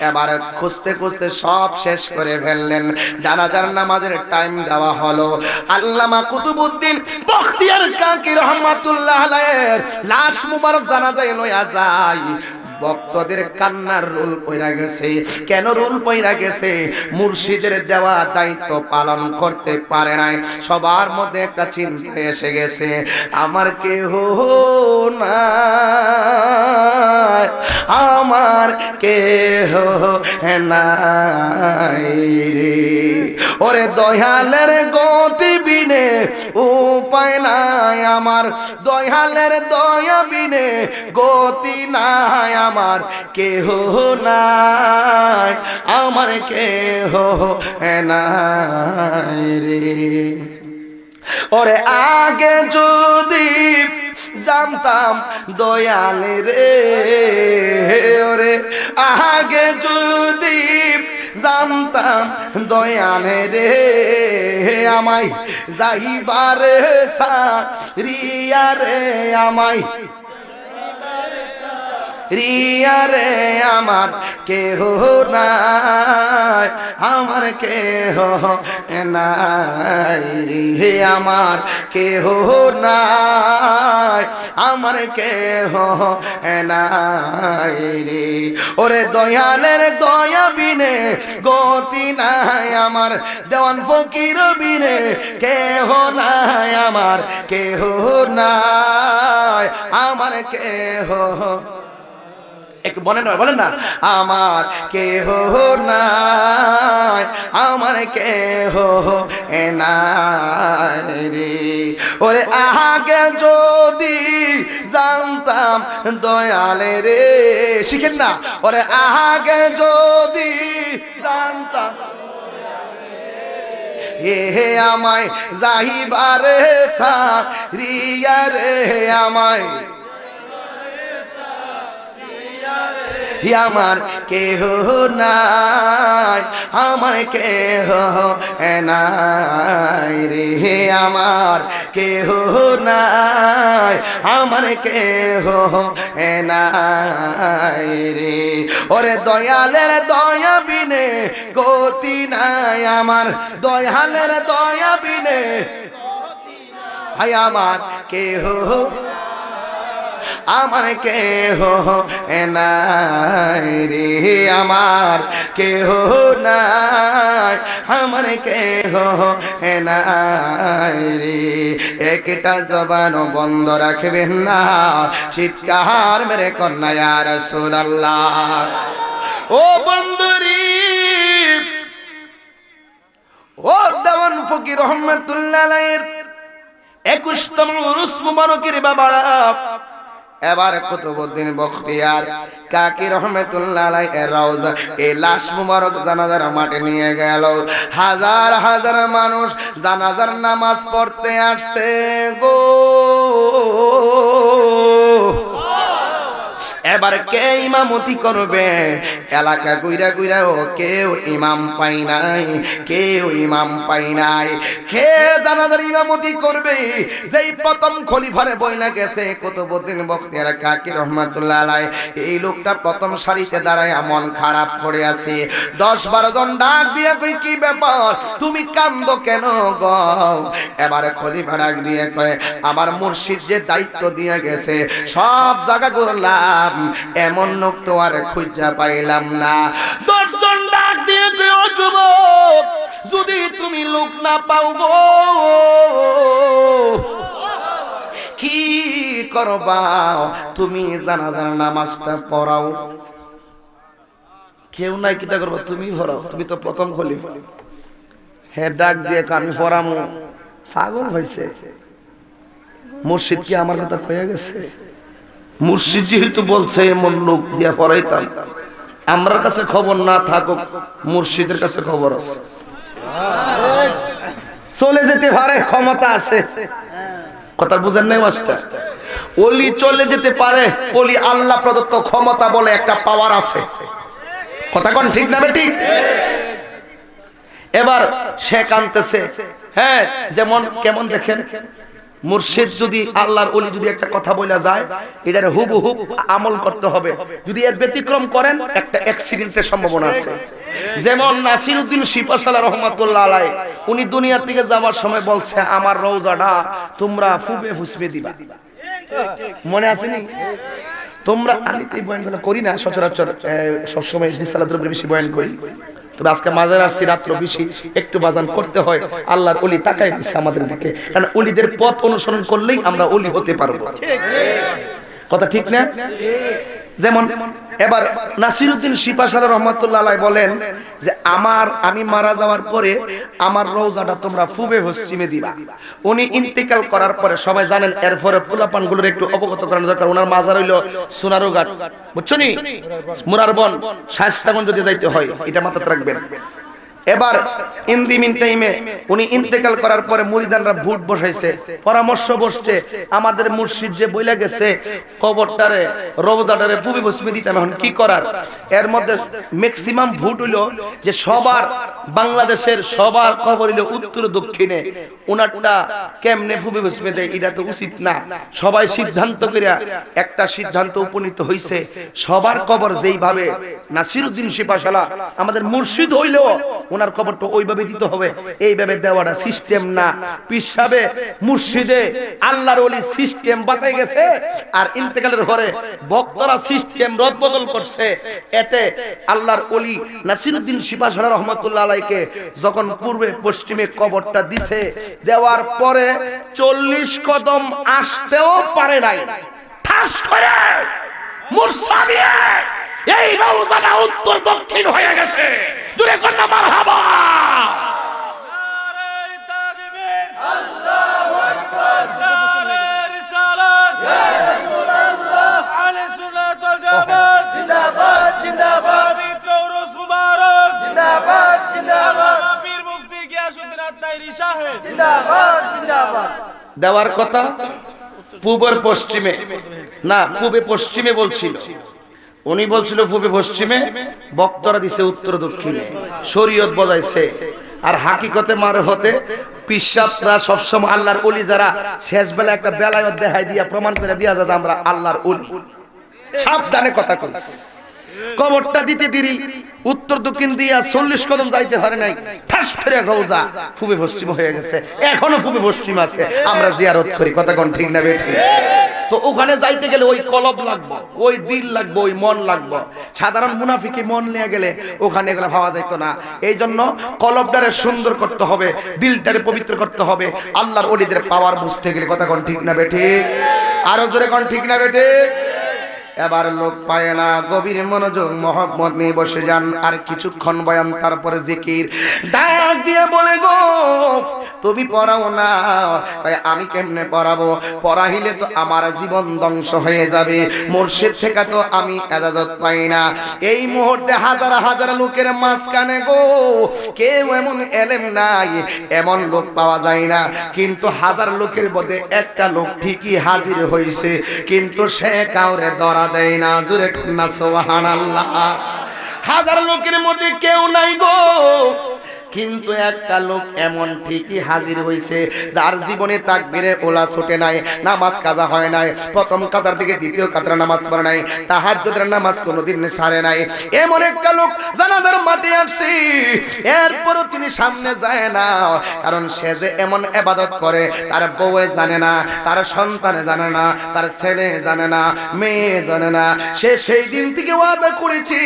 এবার খুঁজতে খুঁজতে সব শেষ করে ফেললেন। জানাজার নামাজের টাইম দেওয়া হলো। আল্লামা কুতুবউদ্দিন বখতিয়ার কাকি রহমাতুল্লাহ আলাইহির লাশ মুবারক জানাজায় লইয়া যায়। ভক্তদের কান্নার রোল পইরা গেছে। কেন রোল পইরা গেছে? মুর্শিদের দেওয়া দায়িত্ব পালন করতে পারে নাই। সবার মধ্যে একটা চিন্তা এসে গেছে, আমার কেহ নাই, আমার কেহ নাই রে। ওরে দয়ালের গতি বিনে উপায় নাই আমার, দয়ালের দয়া বিনে গতি নাই আমার, কেহ নাই, আমার কেহ নাই রে। ওরে আগে যদি জানতাম দয়াল রে, ওরে আগে যদি জানতাম দয়াল রে, আমায় যাইবারে সারিয়া রে, আমায় রিয়া রে, আমার কেহ নাই, আমার কেহ নাই রে, আমার কেহ নাই, আমার কেহ নাই রে। ওরে দয়ালের দয়া বিনে গতি নাই আমার, দেওয়ান ফকির বিনে কেহ নাই, আমার কেহ নাই, আমার কেহ। একটু বলেন না, আমার কেহ নাই, আমার কেহ নাই রে। ওরে আগে যদি জানতাম দয়ালে রে, শিখেন না, ওরে আগে যদি জানতাম হে আমায় যাইবারে সারিয়া রে, আমায় আমার কেহ নাই, আমার কেহ নাই রে, আমার কেহ নাই, আমার কেহ নাই রে। ওরে দয়ালের দয়া বিনে গতি নাই আমার, দয়ালের দয়া বিনে হাই আমার কেহ, আমার কেহ নাই রে, আমার কেহ নাই, আমার কেহ নাই রে। একটা জবান বন্ধ রাখবেন না, চিৎকার মেরে কন্যা ইয়া রাসূলুল্লাহ। ও বন্ধুরি, ও দেওয়ান ফকির রহমাতুল্লাহ আলাইহির 21তম উরুস মুবারকের বাবারা এবার কুতুবউদ্দিন বখতিয়ার কাকি রহমাতুল্লাহ আলাইহির রওজা এই লাশ মুবারক জানাজার মাঠে নিয়ে গেল। হাজার হাজার মানুষ জানাজার নামাজ পড়তে আসছে গো। এবার কে ইমামতি করবে? এলাকা গুইরা গুইরা ও কেউ ইমাম পাই নাই, কেউ ইমাম পাই নাই। কে জানাজার ইমামতি করবে? যেই প্রথম খলিফারে বইলা গেছে কুতুবউদ্দিন বখতিয়ার কাকি রহমাতুল্লাহ আলাইহি, এই লোকটা প্রথম সারিতে দাঁড়ায় মন খারাপ করে আছে। 10-12 জন ডাক দিয়ে কই কি ব্যাপার, তুমি কান্দো কেন গো? এবারে খলিফা ডাক দিয়ে কয়, আমার মুর্শিদ যে দায়িত্ব দিয়ে গেছে সব জায়গা ঘুরলাম, এমন লোক তো আর খুঁজা পাইলাম না। 10 জন ডাক দিয়ে কয়, ও যুবক, যদি তুমি লোক না পাও গো কি করবা? তুমি জানাজার নামাজটা পড়াও। কেউ নাই, কিটা করবো? তুমি পড়াও, তুমি তো প্রথম খলিফা। হ্যাঁ, ডাক দিয়ে আমি পড়ামু। পাগল হয়েছে? মুর্শিদ কি আমার কথা কয়ে গেছে? মুর্শিদ যেহেতু বলছে এমন লোক দিয়া পড়াইতাম, আমার কাছে খবর না থাকুক, মুর্শিদের কাছে খবর আছে, চলে যেতে পারে, ক্ষমতা আছে। কথা বুঝেন নাই মাস্টার? ওলি চলে যেতে পারে, ওলি আল্লাহ প্রদত্ত ক্ষমতা বলে একটা পাওয়ার আছে। কথা কোন ঠিক না বেঠিক? এবার সে কানতেছে। হ্যাঁ, যেমন কেমন দেখেন, মুর্শিদ যদি আল্লাহর ওলি যদি একটা কথা বলা যায়, এটার হুবহু আমল করতে হবে। যদি এর ব্যতিক্রম করেন, একটা অ্যাক্সিডেন্টের সম্ভাবনা আছে। যেমন নাসিরউদ্দিন শিপাশালা রহমাতুল্লাহ আলাইহি, উনি দুনিয়া থেকে যাওয়ার সময় বলছে, আমার রওজাটা তোমরা ফুবে ফুসবে দিবা। মনে আছে নি? তোমরা, আমি এই বয়ানগুলো করি না সচরাচর, সবসময় সালাতের উপরে বেশি বয়ান করি, তবে আজকে মাজার আসছি রাত্র বেশি, একটু বাজান করতে হয়। আল্লাহর ওলি তাকায় দিচ্ছে আমাদের দিকে, কারণ ওলিদের পথ অনুসরণ করলেই আমরা ওলি হতে পারবো। কথা ঠিক না? যেমন এবার নাসিরউদ্দিন শিপাশালা রহমাতুল্লাহ আলাইহি বলেন যে আমি মারা যাওয়ার পরে আমার রওজাটা তোমরা পূবে পশ্চিমে দিবা। উনি ইন্তেকাল করার পরে সবাই জানেন, এরপরে পোলাপানগুলোর একটু অবগত করানো দরকার। ওনার মাজার হইল সোনারুঘাট, বুঝছো নি? মুরারবন শায়েস্তাগঞ্জ যদি যাইতে হয়, এটা মাথায় রাখবেন। এবার ইন্দি মিন টাইমে উনি ইন্তেকাল করার পরে মুরিদানরা ভোট বসাইছে, পরামর্শ বসছে, আমাদের মুর্শিদ যে বইলা গেছে কবরটারে রওজাটারে পূবে পশ্চিমে দিতাম, এখন কি করার? এর মধ্যে ম্যাক্সিমাম ভোট হইল যে সবার, বাংলাদেশের সবার কবর হইল উত্তর দক্ষিণে, উনারটা কেমনে পূবে পশ্চিমে দেয়, এটা তো উচিত না। সবাই সিদ্ধান্ত করিয়া একটা সিদ্ধান্ত উপনীত হইছে, সবার কবর যেইভাবে নাসিরউদ্দিন শিপাশালা আমাদের মুর্শিদ হইল ওনার কবরটা ওইভাবে দিতে হবে। এইভাবে দেওয়াটা সিস্টেম না। পীর সাহেব মুর্শিদে আল্লাহর ওলি সিস্টেম বাতাই গেছে, আর ইন্তেকালের পরে ভক্তরা সিস্টেম রদবদল করছে। এতে আল্লাহর ওলি নাসিরউদ্দিন শিপাশালা রহমাতুল্লাহ আলাইহিকে যখন পূর্বে পশ্চিমে কবরটা দিছে, দেওয়ার পরে 40 কদম আসতেও পারে নাই, ঠাস করে মুর্শা দিয়ে এই রওজাটা উত্তর দক্ষিণ হয়ে গেছে। জুড়ে কন্যা মারহাবা। নারে তাকবীর, আল্লাহু আকবার, নারে রিসালাত, ইয়া রাসূলুল্লাহ, আহলে সুন্নাত ওয়াল জামাত জিন্দাবাদ, জিন্দাবাদ, পবিত্র উরুস মুবারক জিন্দাবাদ, জিন্দাবাদ, পীর মুফতি গিয়াসউদ্দিন আত-তাইরি সাহেব জিন্দাবাদ, জিন্দাবাদ। দেওয়ার কথা পূবের পশ্চিমে না, পূবে পশ্চিমে বলছিল, উনি বলছিল পূবে পশ্চিমে, বক্তরা দিছে উত্তর দক্ষিণে, শরীয়ত বজাইছে। আর হাকিকতে মারফতে পিসাবরা সবসময় আল্লাহর ওলি যারা শেষ বেলা একটা বেলায়ত দেখাই দিয়া প্রমাণ করে দিয়া যায় আমরা আল্লাহর ওলি। সাবধানে কথা কইছি, কবরটা দিতে দেরি, উত্তর দক্ষিণ দিয়া 40 কদম যাইতে পারে নাই, ঠাস করে রওজা পূবে পশ্চিম হয়ে গেছে। এখনো পূবে পশ্চিম আছে, আমরা জিয়ারত করি। কথা কোন ঠিক না বেঠিক? তো ওখানে যাইতে গেলে ওই কলব লাগবে, ওই দিল লাগবে, ওই মন লাগবে। সাধারণ মুনাফিকি মন নিয়ে গেলে ওখানে এগুলো ভাবা যাইতো না। এই জন্য কলবটারে সুন্দর করতে হবে, দিলটারে পবিত্র করতে হবে, আল্লাহর ওলিদের পাওয়ার বুঝতে গেলে। কথা কোন ঠিক না বেঠিক? আরো জোরে কোন ঠিক না বেঠিক? এবার লোক পায় না, গভীর মনোযোগ মহব্বত নিয়ে বসে যান। আর কিছুক্ষণ বয়ান, তারপরে জিকির। ডাক দিয়ে বলে, গো তুমি পড়াও না। আমি কেমনে পড়াবো? পড়াইলে তো আমার জীবন ধ্বংস হয়ে যাবে, মুর্শিদ থেকে তো আমি ইজাজত পাই না। এই মুহূর্তে হাজার হাজার লোকের মাঝখানে গো কেউ এমন এলেম নাই, এমন লোক পাওয়া যায় না। কিন্তু হাজার লোকের মধ্যে একটা লোক ঠিকই হাজির হয়েছে, কিন্তু সে কাউরে ধরা ধরা দেয় না। জোরে কন্যা সুবহানাল্লাহ। হাজার লোকের মধ্যে কেউ নাই গো, কিন্তু একটা লোক এমন ঠিকই হাজির হয়েছে যার জীবনে তাকবীরে ওলা ছুটে নাই, নামাজ কাজা হয় নাই, প্রথম কাতার থেকে দ্বিতীয় কাতার নামাজ পড়ে নাই, তাহাজ্জুদের নামাজ কোনোদিন সারে নাই। এমন একটা লোক জানাজার মাঠে আসছে, এরপরও তিনি সামনে যায় না, কারণ সে যে এমন ইবাদত করে তার বউ জানে না, তার সন্তান জানে না, তার ছেলে জানে না, মেয়ে জানে না। সে সেই দিন থেকে ওয়াদা করেছি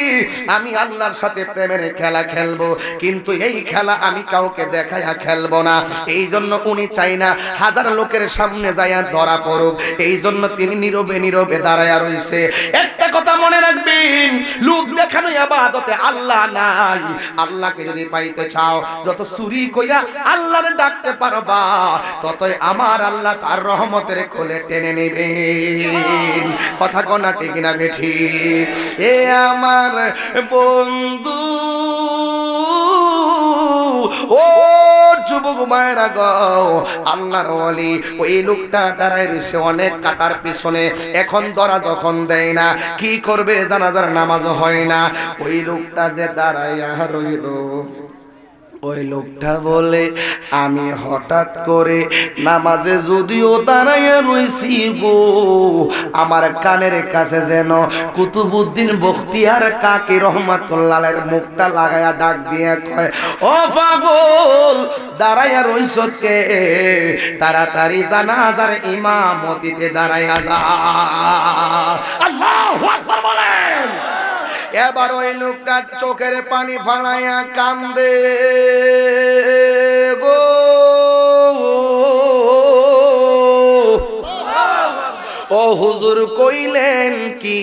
আমি আল্লাহর সাথে প্রেমের খেলা খেলবো, কিন্তু এই খেলা আমি কাউকে দেখাইয়া খেলবো না। এই জন্য উনি চাই না হাজার লোকের সামনে যাইয়া ধরা পড়ুক, এই জন্য তিনি নীরবে নীরবে দাঁড়ায়া রইছে। একটা কথা মনে রাখবেন, লোক দেখানো ইবাদতে আল্লাহ নাই। আল্লাহকে যদি পাইতে চাও, যত চুরি কইরা আল্লাহরে ডাকতে পারবা, ততই আমার আল্লাহ তার রহমতের কোলে টেনে নেবেন। কথা কোনা ঠিক না বেঠি? এ আমার বন্ধু, ও যুবক মায়েরা গো, আল্লাহর ওলি ওই লোকটা দাঁড়ায় রয়েছে অনেক কাতার পিছনে। এখন ধরা যখন দেয় না, কি করবে? জানাজার নামাজ হয় না। ওই লোকটা যে দাঁড়াইয়া রইল, ওই লোকটা বলে আমি হঠাৎ করে নামাজে যদিও দাঁড়াইয়া রইছি গো, আমার কানের কাছে যেন কুতুবউদ্দিন বখতিয়ার কাকি রহমাতুল্লাহের মুখটা লাগায়া ডাক দিয়ে কয়, ও পাগল দাঁড়াইয়া রইছ কে? তাড়াতাড়ি জানাজার ইমামতিতে দাঁড়াইয়া যা। আল্লাহু আকবার বলেন। এবার ওই লোকটা চোখের পানি ফালাইয়া কান্দে গো। ও হুজুর কইলেন কি?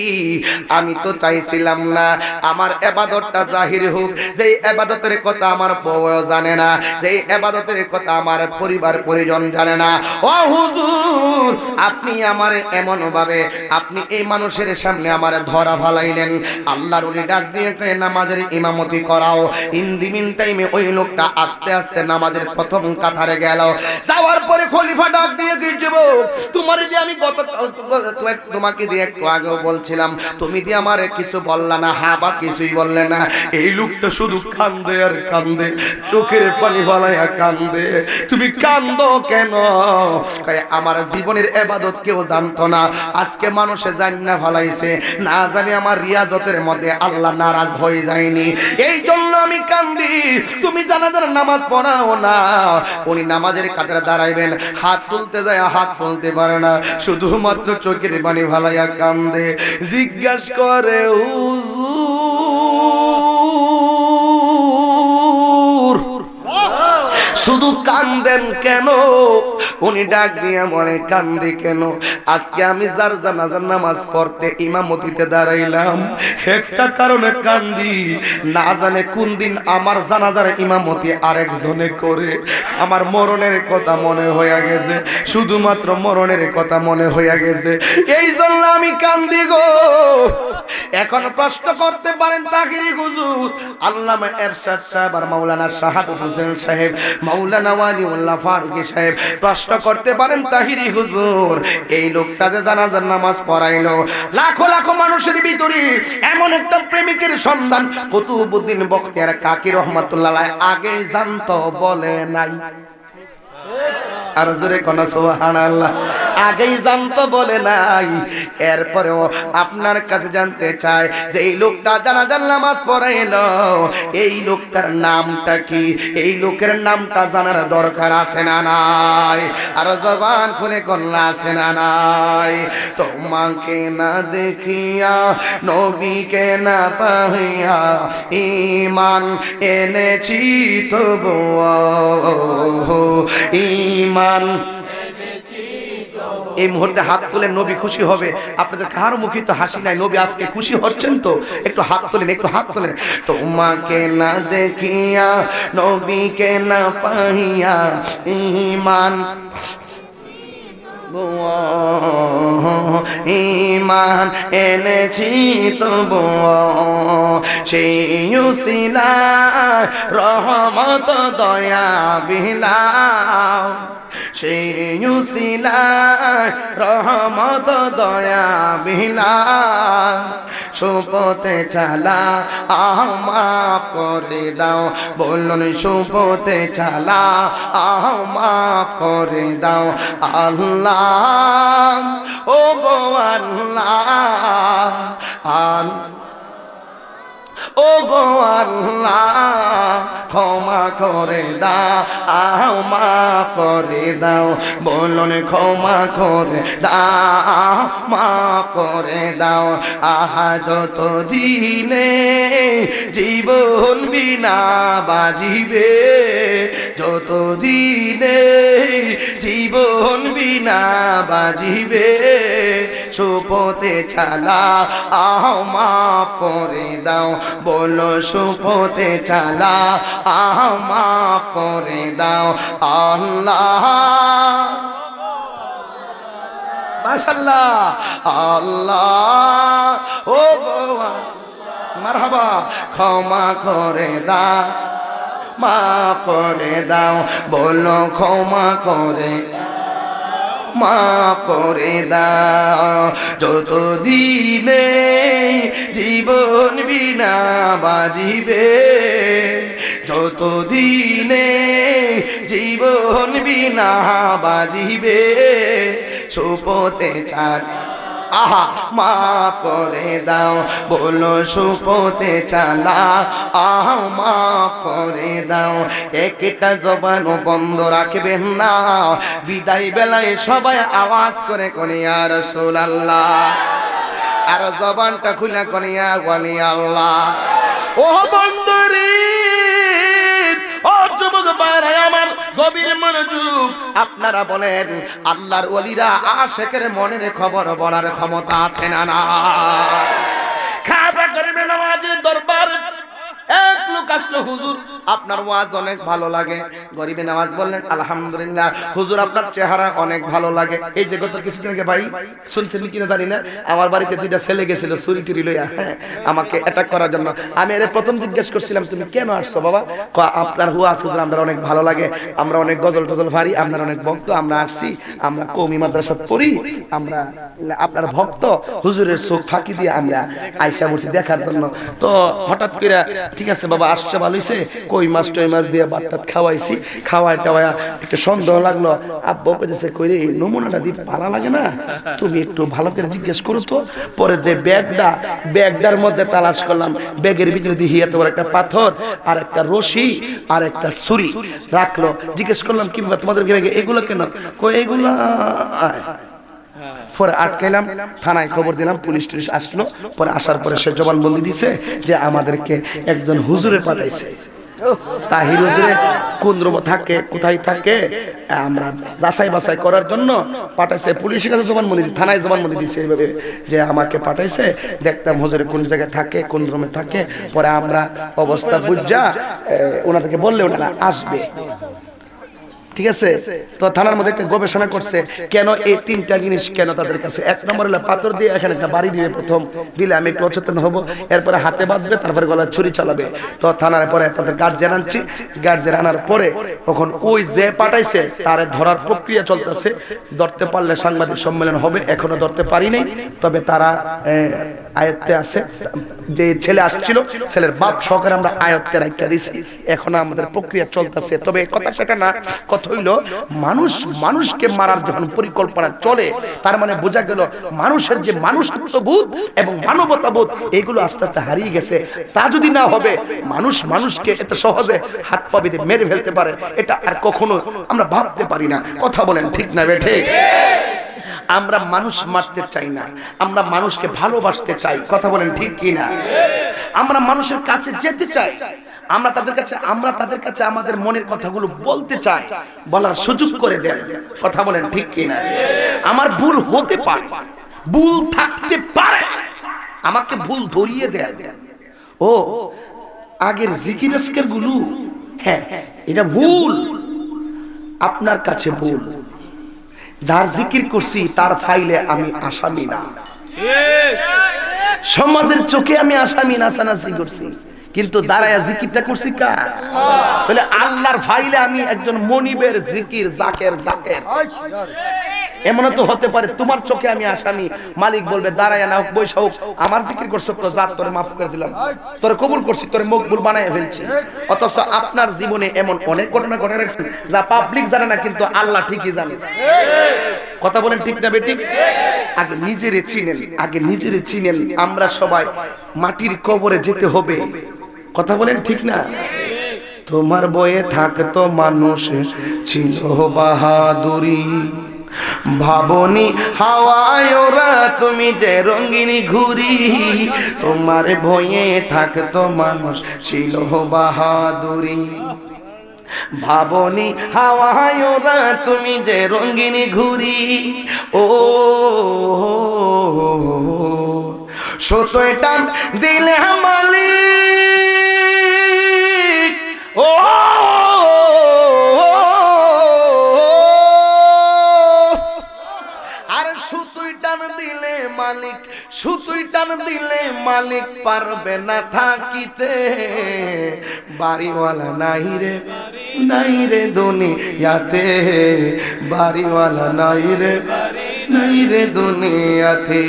আমি তো চাইছিলাম না আমার ইবাদতটা জাহির হোক, যেই ইবাদতের কথা আমার বউ জানে না, যেই ইবাদতের কথা আমার পরিবার পরিজন জানে না। ও হুজুর আপনি আমার এমন ভাবে আপনি এই মানুষের সামনে আমার ধরা ফালাইলেন। আল্লাহর ওলি ডাক দিয়ে নামাজের ইমামতি করাও। ইন দি মিন টাইমে ওই লোকটা আস্তে আস্তে নামাজের প্রথম কাতারে গেল। যাওয়ার পরে খলিফা ডাক দিয়ে গিয়েছিল, তোমার যে আমি তোমাকে দিয়ে একটু আগেও বলছিলাম, তুমি দিয়ে আমার কিছু বললা না, হ্যাঁ বা কিছুই বললে না। এই লোকটা শুধু কান্দে আর কান্দে, চোখের পানি ফালাইয়া কান্দে। তুমি কান্দো কেন? আমার জীবনের ইবাদত কেউ জানতো না, আজকে মানুষে জানি না ফালাইছে, না জানি আমার রিয়াজতের মধ্যে আল্লাহ নারাজ হয়ে যায়নি, এই জন্য আমি কান্দি। তুমি জানাজার নামাজ পড়াও না। উনি নামাজের কাতারে দাঁড়াইবেন, হাত তুলতে যায় হাত তুলতে পারে না, শুধুমাত্র চোখের পানি ফালাইয়া কান্দে। জিজ্ঞাসা করে হুজুর শুধু কান্দেন কেন? উনি ডাক দিয়ে বলে, কান্দি কেন? আজকে আমি যার জানাজার নামাজ পড়তে ইমামতিতে দাঁড়াইলাম, একটা কারণে কান্দি। না জানে কোন দিন আমার জানাজার ইমামতি আরেকজনে করে আমার মরণের কথা মনে হইয়া গেছে, শুধুমাত্র মরণের কথা মনে হইয়া গেছে, এই জন্য আমি কান্দি গো। এখন প্রশ্ন করতে পারেন তাকিরি হুজুর, আল্লামা এরশাদ সাহেব আর মাওলানা শাহাদাত হোসেন সাহেব, মাওলানা ওয়ালিউল্লাহ ফারুকী সাহেব প্রশ্ন করতে পারেন, তাহিরি হুজুর এই লোকটা যে জানাজার নামাজ পড়াইলো, লাখো লাখো মানুষের ভিতরে এমন একটা প্রেমিকের সন্ধান কুতুবউদ্দিন বখতিয়ার কাকি রহমাতুল্লাহ আগে জানতো বলে নাই। আর জোরে কোন সুবহানাল্লাহ। আগেই জানতো বলে নাই। এরপরেও আপনার কাছে জানতে চাই যে এই লোকটা জানাজার নামাজ পড়াইলো, এই লোকটার নামটা কি? এই লোকের নামটা জানার দরকার আছে না নাই? আর জবান খুলে কন্যা আছে না নাই? তোমাকে না দেখিয়া নবীকে না পাইয়া ঈমান এনেছি তবু ঈমান। এই মুহূর্তে হাত তুলে নবী খুশি হবে। আপনাদের কারো মুখে তো হাসি নাই, নবী আজকে খুশি হচ্ছেন তো? একটু হাত তোলেন, একটু হাত তোলেন। তোমাকে না দেখিয়া নবীকে না পাইয়া ঈমান ঈমান এনেছি তবু সেই উসিলায় রহমত দয়া বিলাও, সেই উসিলায় রহমত দয়া বিলা সুপথে চালা মাফ করে দাও বলুন সুপথে চালা মাফ করে দাও আল্লাহ ও গো আল্লাহ ও গো আল্লাহ ক্ষমা করে দাও মাফ করে দাও বলুন ক্ষমা করে দাও মাফ করে দাও আহা যত দিনে জীবন বিনা বাজিবে যত দিনে জীবন বিনা বাজিবে সুপথে চালা মাফ করে দাও বলো সুপথে চালা মাফ করে দাও আল্লাহ মাশাআল্লাহ আল্লাহ ও গো মারহাবা ক্ষমা করে দাও মাফ করে দাও বলো ক্ষমা করে মাফ করে দাও যত দিনে জীবন বিনা বাজিবে যত দিনে জীবন বিনা বাজিবে সুপথে চাল আহা মাফ করে দাও বলো সুপথে চালা মাফ করে দাও একটা জবানও বন্ধ রাখবেন না বিদায় বেলায় সবাই আওয়াজ করে কোনে ইয়া রাসূলুল্লাহ আর জবানটা খুলে কোনে ইয়া ওয়ালি আল্লাহ ও বন্ধুরে ও যুবক ভাইরা আমার গভীর মনোযোগ আপনারা বলেন আল্লাহর ওলিরা আশিকের মনের খবর বলার ক্ষমতা আছে না না খাজা গরিবে নওয়াজের দরবার এক লোক আসলো হুজুর আপনার ওয়াজ অনেক ভালো লাগে গরিবে নওয়াজ বললেন আলহামদুলিল্লাহ হুজুর আপনার চেহারা অনেক ভালো লাগে এই যে গত কিছুদিন আগে ভাই শুনছেন কিনা জানি না আমার বাড়িতে দুইটা ছেলে গেছিল চুরি টুরি লইয়া আমাকে অ্যাটাক করার জন্য আমি এর প্রথম জিজ্ঞেস করছিলাম তুমি কেন আসছো বাবা আপনার ওয়াজ হুজুর আমরা অনেক ভালো লাগে আমরা অনেক গজল টজল ভারি আপনার অনেক ভক্ত আমরা আসছি আমরা কওমি মাদ্রাসাত পড়ি আমরা আপনার ভক্ত হুজুরের চোখ ফাঁকি দিয়ে আমরা আয়েশা বসে দেখার জন্য তো হঠাৎ করে ঠিক আছে বাবা আসছে ভালো হইছে কই মাছ টই মাছ দিয়ে ভাতটা খাওয়াইছি খাওয়াই টাওয়া একটু সন্দেহ লাগলো আব্বু কইতেছে কইরে নমুনাটা দি ভালো লাগে না তুমি একটু ভালো করে জিজ্ঞেস করো তো পরে যে ব্যাগটার মধ্যে তালাশ করলাম ব্যাগের ভিতরে দিয়ে এত বড় একটা পাথর আর একটা রশি আর একটা ছুরি রাখলো জিজ্ঞেস করলাম কি ব্যাপার তোমাদের ব্যাগে এগুলো কেন কই এগুলা পরে আটকাইলাম থানায় খবর দিলাম পুলিশ টুলিশ আসলো পরে আসার পরে সে জবানবন্দি দিছে যে আমাদেরকে একজন হুজুরে পাঠাইছে তাহির হুজুরে কোন রুমে থাকে কোথায় থাকে আমরা যাচাই বাছাই করার জন্য পাঠাইছে পুলিশের কাছে জবানবন্দি থানায় জবানবন্দি দিছে এইভাবে যে আমাকে পাঠাইছে দেখতাম হুজুরে কোন জায়গায় থাকে কোন রুমে থাকে পরে আমরা অবস্থা বুঝা ওনাদেরকে বললে ওনারা আসবে ঠিক আছে তো থানার মধ্যে একটা গবেষণা করছে কেন এই তিনটা জিনিস কেন তাদের কাছে এক নম্বর হলো পাথর দিয়ে এখানে একটা বাড়ি দিবে প্রথম দিলে আমি একটু অচেতন হব এরপরে হাতে বাজবে তারপরে গলায় ছুরি চালাবে তো থানার পরে তাদের গার্জিয়ান আনছি গার্জিয়ান আনার পরে তখন ওই যে পাঠাইছে তারে ধরার প্রক্রিয়া চলতেছে ধরতে পারলে সাংবাদিক সম্মেলন হবে এখনো ধরতে পারি নাই তবে তারা আয়ত্তে আছে যে ছেলে আসছিল ছেলের বাপ সহকারে আমরা আয়ত্তে রাখিয়া দিছি এখনো আমাদের প্রক্রিয়া চলতেছে তবে কথা সেটা না হইল মানুষকে মারার যখন পরিকল্পনা চলে তার মানে বোঝা গেল মানুষের যে মানুষত্ববোধ এবং মানবতাবোধ এগুলো আস্তে আস্তে হারিয়ে গেছে তা যদি না হবে মানুষকে এত সহজে হাত পা বেঁধে মেরে ফেলতে পারে এটা আর কখনো আমরা ভাবতে পারি না কথা বলেন ঠিক না বেঠিক আমরা মানুষ মারতে চাই না আমরা মানুষকে ভালোবাসতে চাই কথা বলেন ঠিক কি না আমরা মানুষের কাছে যেতে চাই আমরা তাদের কাছে আমাদের মনের কথাগুলো বলতে চাই বলার সুযোগ করে দেন কথা বলেন ঠিক কি না আমার ভুল হতে পারে ভুল থাকতে পারে আমাকে ভুল ধরিয়ে দেন ও আগের জিকির আজকের গুলো হ্যাঁ এটা ভুল আপনার কাছে ভুল যার জিকির করছি তার ফাইলে আমি আসামি না সমাজের চোখে আমি আসামি নাচানাচি করছি কিন্তু দাঁড়ায়া জিকিরটা করছি কার? তাহলে আল্লাহর ফাইলে আমি একজন মনিবের জিকির জাকের জাকের। এমন তো হতে পারে তোমার চোখে আমি আসামি, মালিক বলবে দাঁড়ায়া না হোক বৈশা হোক, আমার জিকির করছো তো যা তোরে মাফ করে দিলাম, তোরে কবুল করছি, তোরে মকবুল বানায় ফেলছি। অথচ আপনার জীবনে এমন অনেক ঘটনা ঘটে রাখছেন যা পাবলিক জানে না, কিন্তু আল্লাহ ঠিকই জানে। কথা বলেন ঠিক না বেঠিক? আগে নিজেরে চিনেন, আগে নিজেরে চিনেন। আমরা সবাই মাটির কবরে যেতে হবে। কথা বলেন ঠিক না? তোমার বয়ে থাকতো মানুষ ছিল বাহাদুরি, ভাবনি হাওয়ায় ওরা তুমি যে রঙিনী ঘুরি। তোমার বয়ে থাকতো মানুষ ছিল বাহাদুরি, ভাবনি হাওয়ায় ওরা তুমি যে রঙিনী ঘুরি। ও সতয় টান দিলে মালিক, ও আর সুতুই টান দিলে মালিক, সুতুই টান দিলে মালিক পারবে না থাকিতে। বাড়িওয়ালা নাই রে, নাই রে দুনিয়াতে, বাড়িওয়ালা নাই রে, নাই রে দুনিয়াতে।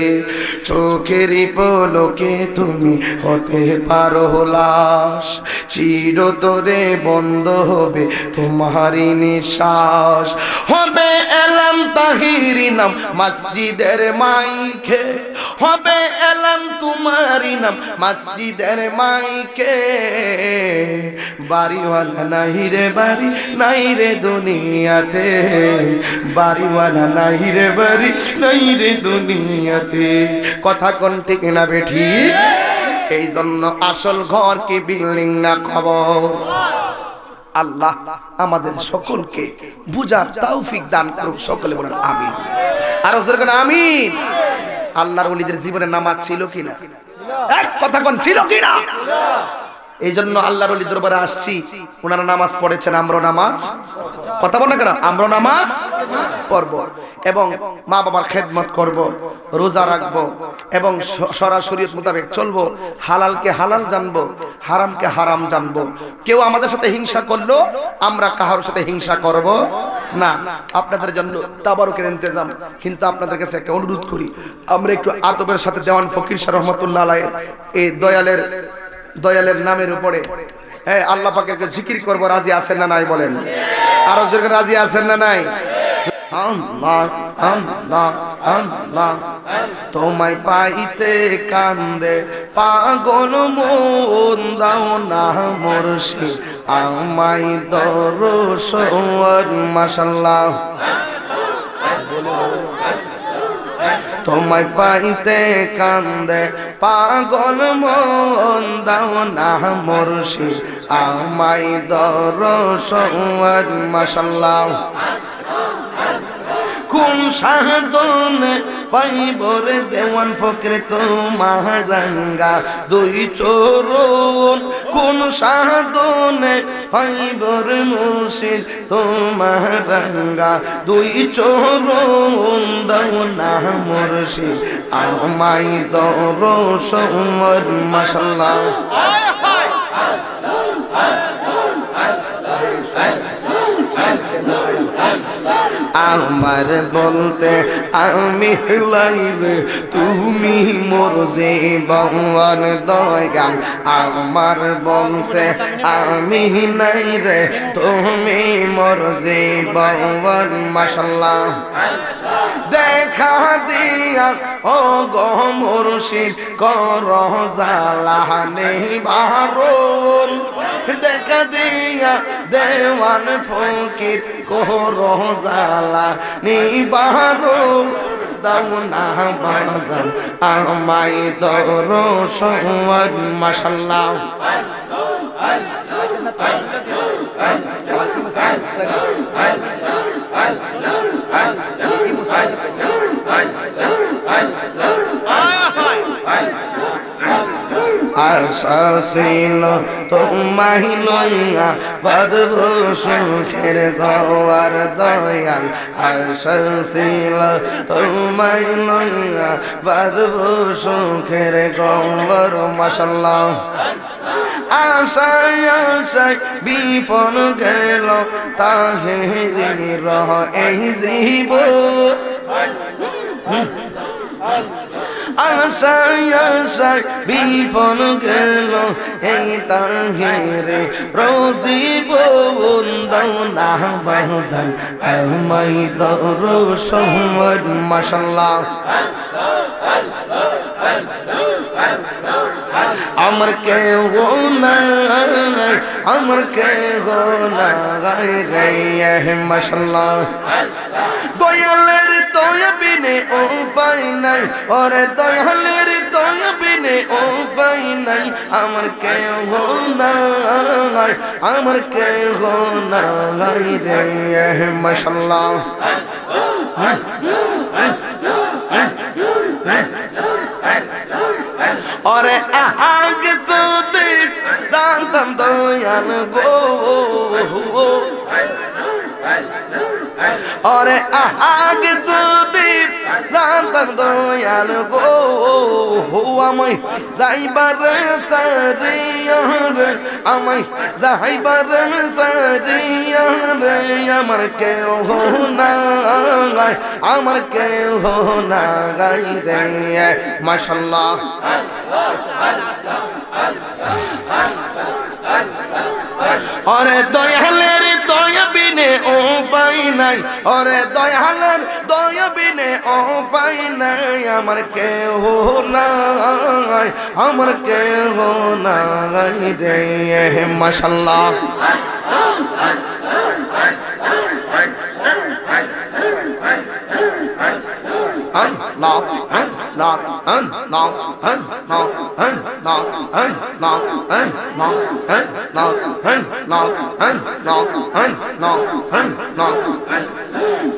চোখেরই পলকে তুমি হতে পারো লাশ, চিরতরে বন্ধ হবে তোমারই নিঃশ্বাস। হবে এলাম তাহিরি নাম মসজিদের মাইকে, হবে এলাম তোমারই নাম মসজিদের মাইকে। বাড়িওয়ালা নাই রে, বাড়ি নাই রে দুনিয়াতে, বাড়িওয়ালা নাই রে, বাড়ি নাই রে দুনিয়াতে। কথা কোন ঠিক না বেঠি? এই জন্য আসল ঘর কি বিল্ডিং না খবর? আল্লাহ আমাদের সকলকে বুঝার তৌফিক দান করুক। সকলে বলেন আমিন। আর জোরে বলেন আমিন। আল্লাহর ওলিদের জীবনে নামাজ ছিল কিনা? এক কথা কোন ছিল কিনা? এই জন্য আল্লাহর ওলি দরবারে আসছি, ওনারা নামাজ পড়েছেন, আমরা নামাজ, কথা বল না কেন, আমরা নামাজ পড়ব এবং মা বাবার খেদমত করব, রোজা রাখবো এবং সরাসরি মোতাবেক চলবো, হালালকে হালাল জানবো, হারামকে হারাম জানবো। কেউ আমাদের সাথে হিংসা করলো আমরা কাহার সাথে হিংসা করব না। আপনাদের জন্য তাবারুকের ইন্তজাম, কিন্তু আপনাদের কাছে একটা অনুরোধ করি, আমরা একটু আদবের সাথে দেওয়ান ফকির শাহ রহমাতুল্লাহ আলাইহি এই দয়ালের নামের উপরে হ্যাঁ আল্লাহ পাকের জিকির করব। রাজি আছেন না নাই বলেন? আরো জোরে রাজি আছেন না নাই? আল্লাহ আল্লাহ আল্লাহ তোমায় পাইতে কান্দে পাগল মন, দাও না মুর্শিদ আমায় দরশন। মাশাআল্লাহ তোমায় পাইতে কান্দে পাগল মন, দাও না মুর্শিদ আমায় দরশন। মাশাআল্লাহ কোন সাধনে পাইব রে দেওয়ান ফকরে তোমার রঙ্গা দুই চরণ, কোন সাধনে পাইব রে মুর্শিদ তোমার রঙ্গা দুই চরণ, দাও না মুর্শিদ আমায় দরশন। মাশাআল্লাহ আমার বলতে আমি লাইরে তুমি মোর জীবন দয়াল, আমার বলতে আমি নাই রে তুমি মোর জীবন। মাশাআল্লাহ দেখা দিয়া ও গো মুর্শিদ কর জালানে বারণ, দেখা দিয়া দেওয়ান ফকির কর জালা নিবারণ, দাও না বাজান আমায় দরশন। মাশাআল্লাহ আশা ছিল তোমায় লইয়া বাঁধব সুখের ঘর দয়াল, আশা ছিল তোমায় লইয়া বাঁধব সুখের ঘর। মাশাআল্লাহ আশায় আশায় বিফল গেল তাহের এই জীবন আশায় আশায় বিফল গেল এই তাহের রোজীবন দাও না বাজান আমায় দর্শন মাশাআল্লাহ আমার কেউ নাই আমার কেউ নাই রে মাশাআল্লাহ দয়ালের দয়া বিনে উপায় নাই ওরে দয়ালের দয়া বিনে উপায় নাই আমার কেউ নাই আমার কেউ নাই রে মাশাআল্লাহ ওরে আগে যদি জানতাম দয়াল গো ওরে আগে যদি জানতাম দয়াল গো আমায় যাইবার সারিয়ার আমায় যাইবার সারিয়ার আমার কেউ নাই আমার কেউ নাই রে মাশাআল্লাহ ওরে দয়ালের দয়া বিনে উপায় নাই ওরে দয়ালের দয়া বিনে উপায় নাই আমার কেউ নাই আমার কেউ নাই রে মাশাআল্লাহ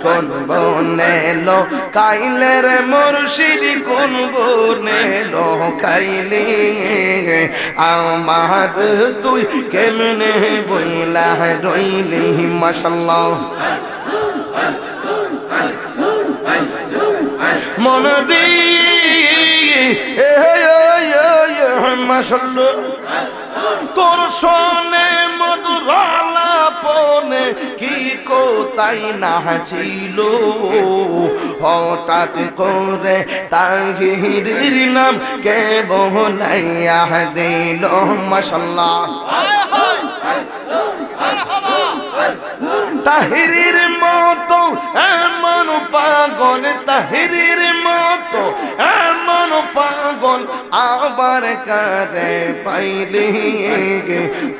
কোন বনে লো কাইলের মুর্শিদ কোন বনে লো কাইলে আমার তুই কেমনে বইলা রইলি মাশাআল্লাহ মন দিয়ে মাশাআল্লাহ তোর শোনে মধুর আলাপনে কি কোতাই না ছিল হঠাৎ করে তাহিরের নাম কে বলাইয়া দিল মাশাআল্লাহ তাহিরের মতো এমন পাগল তাহিরের মতো এমন পাগল আবার কারে পাইলি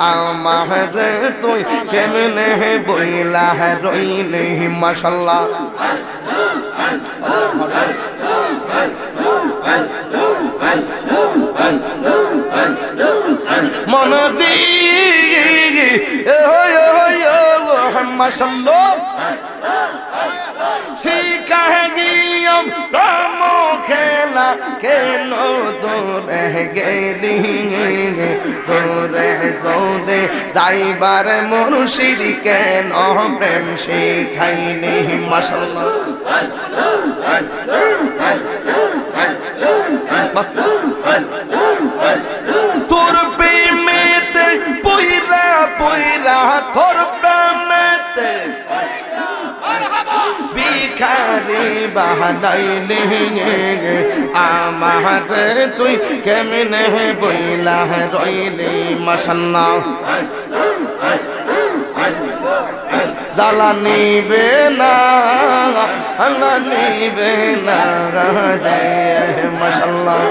আমার তুই কেমনে বইলা রইলি মাশাআল্লাহ মন দিয়ে মাশাআল্লাহ শিখায় গিয়ম প্রেম খেলা কেন দূরে গেলি দূরে সৌদে যাইবার মুর্শিদ কেন প্রেম শিখাইনি মাশাআল্লাহ তোর প্রেমেতে পইরা পইরা তোর প্রেমেতে ভিখারি বানাইলে আমার তুই কেমনে বইলা রইলি মাশাআল্লাহ জ্বালা নিবে না আল্লাহ নিবে না দে মাশাআল্লাহ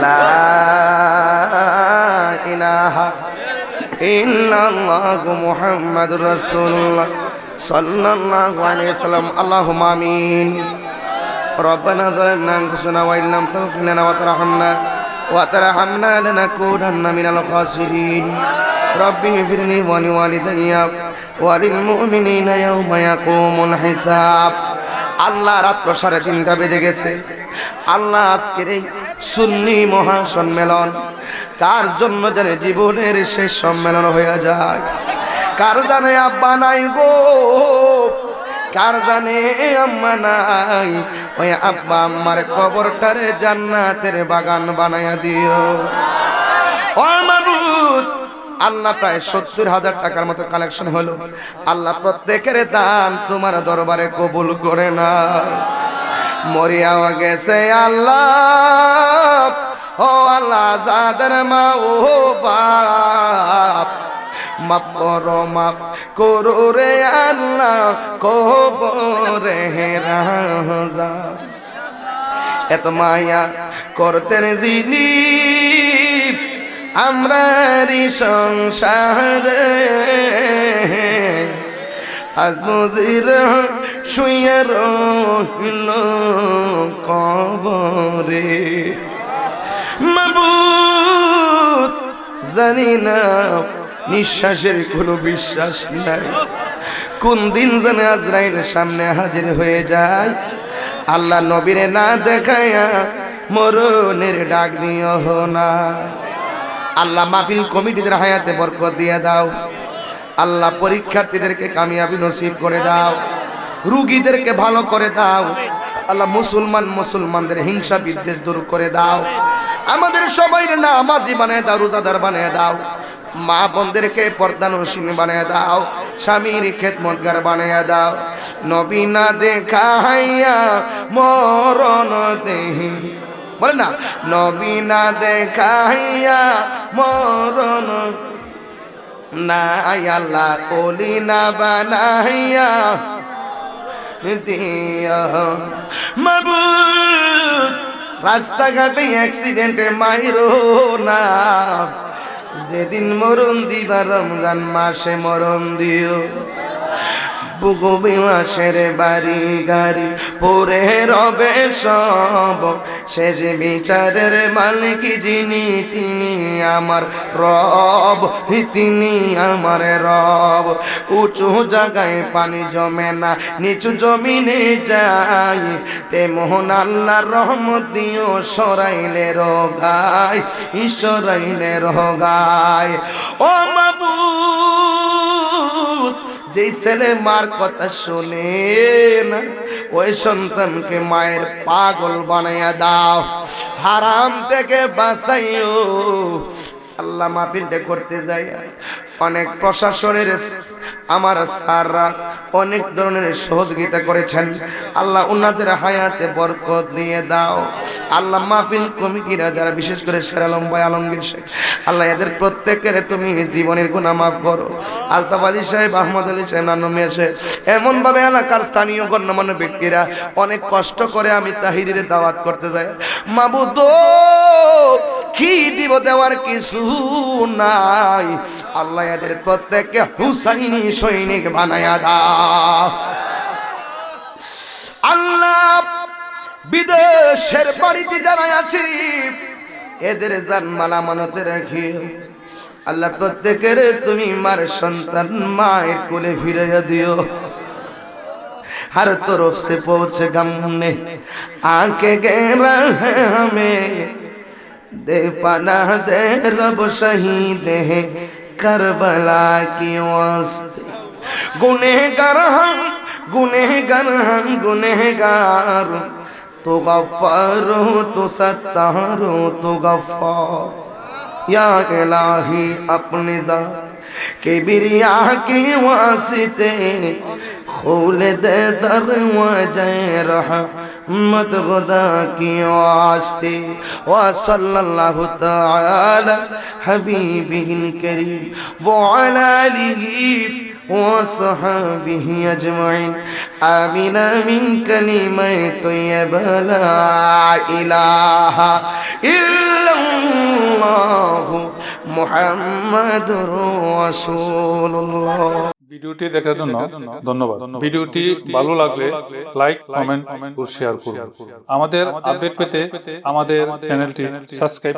লা ইলাহা ইল্লাল্লাহু মুহাম্মাদুর রাসূলুল্লাহ সাল্লাল্লাহু আলাইহি ওয়াসাল্লাম আল্লাহুম্মা আমিন ربنا ظلمنا أنفسنا وإن لم تغفر لنا وترحمنا لنكونن من الخاسرين رب اغفر لي ولوالدي وللمؤمنين يوم يقوم الحساب আল্লাহ রাত 3:30 বেজে গেছে আল্লাহ আজকের এই সুন্নি মহাসম্মেলন কার জন্য জানে জীবনের শেষ সম্মেলন হয়ে যায় কার জানে আব্বা নাই গো, কার জানে আম্মা নাই, ওই আব্বা আম্মার কবরটারে জান্নাতের বাগান বানায়া দিও। ও মাবুদ, আল্লাহ প্রায় 70,000 টাকার মতো কালেকশন হলো। আল্লাহ প্রত্যেকের দান তোমার দরবারে কবুল করে না। মরিয়াও গেছে আল্লাহ, ও আল্লাহ যাদের মা ও বাপ, মাপ করো রে আল্লাহ, কবরে রাজা। এত মায়া করতেন যিনি আমরারি সংসারে, আজ মজির শুয়ে রহিল কবরে। মাবুদ জানি না নিঃশ্বাসের কোনো বিশ্বাস নাই, কোন দিন জানে আজরাইল সামনে হাজির হয়ে যায়। আল্লাহ নবীরে না দেখায়া মরণের ডাক দিও না। আল্লাহ মাহফিল কমিটিদের হায়াতে বরকত দিয়ে দাও। আল্লাহ পরীক্ষার্থীদেরকে কামিয়াবি নসিব করে দাও, রোগীদেরকে ভালো করে দাও। আল্লাহ মুসলমানদের হিংসা বিদ্বেষ দূর করে দাও। আমাদের সবাইকে নামাজি বানিয়ে দাও, রোজাদার বানিয়ে দাও। মা বোনদেরকে পর্দানশীল বানিয়ে দাও, স্বামীর খেদমতগার বানিয়ে দাও। নবী না দেখাইয়া মরণ দেহি, বলে না, নবী না দেখাইয়া মরণ না, আল্লাহ ওলি না বানাইয়া দিয়া। মাবুদ রাস্তাঘাটে অ্যাক্সিডেন্টে মাইরো না, যেদিন মরণ দিবা রমজান মাসে মরণ দিও। বুগো বিলাসের বাড়ি গাড়ি পরে রবে সব, সে যে বিচারের মালিক যিনি তিনি আমার রব, তিনি আমার রব। উঁচু জায়গায় পানি জমে না, নিচু জমিনে যায়, তেমন আল্লাহর রহমত দিও সরাইলে রোগায়, সরাইলে রোগায়। ও মাবুদ, যেই ছেলে মার কথা শোনে না, ওই সন্তানকে মায়ের পাগল বানাইয়া দাও, হারাম থেকে বাঁচাইও। আল্লাহ মাহফিলটা করতে যাই অনেক প্রশাসনের আমার স্যাররা অনেক ধরনের সহযোগিতা করেছেন। আল্লাহ উনাদের হায়াতে বরকত দিয়ে দাও। আল্লাহ মাহফিল কমিটিরা যারা, বিশেষ করে শেরালম ভাই, আলমগীর শেখ, আল্লাহ এদের প্রত্যেকের তুমি জীবনের গুনাহ মাফ করো। আলতাফ আলী সাহেব, আহমদ আলী সাহেব, নানু মিয়া সাহেব, এমন ভাবে এলাকার স্থানীয় গণ্যমান্য ব্যক্তিরা অনেক কষ্ট করে আমি তাহিরির দাওয়াত করতে যাই। মাবুদ কি দিব, দেওয়ার কিছু নাই। আল্লাহ এদের প্রত্যেককে হুসাইনি সৈনিক বানায়া দাও। আল্লাহ বিদেশের বাড়িতে যারা আছে এদের জানমাল আমানতে রাখিও। আল্লাহ প্রত্যেকের তুমি মার সন্তান মায়ের কোলে ফিরাইয়া দিও। हर तरफ से पहुँच गम ने आके गहरा है हमें, दे पनाह दे रब शहीद है करबला की वास्ते। गुनहगार हम गुनहगार, तो गफ्फार हो तो सत्तार हो तो गफ्फार। या इलाही अपनी जात के बिरिया के वास्ते खोल दे दरवाज़े रहमत खुदा की वास्ते। व सल्लल्लाहु तआला हबीबिल करीम व अला आलिहि व सहाबिहि अजमाइन। आमीन मिन कलिमा तय्यबा ला इलाहा इल्लल्लाह मुहम्मदुर রাসূলুল্লাহ। ভিডিওটি দেখার জন্য ধন্যবাদ। ভিডিওটি ভালো লাগলে লাইক, কমেন্ট ও শেয়ার করুন। আমাদের আপডেট পেতে আমাদের চ্যানেলটি সাবস্ক্রাইব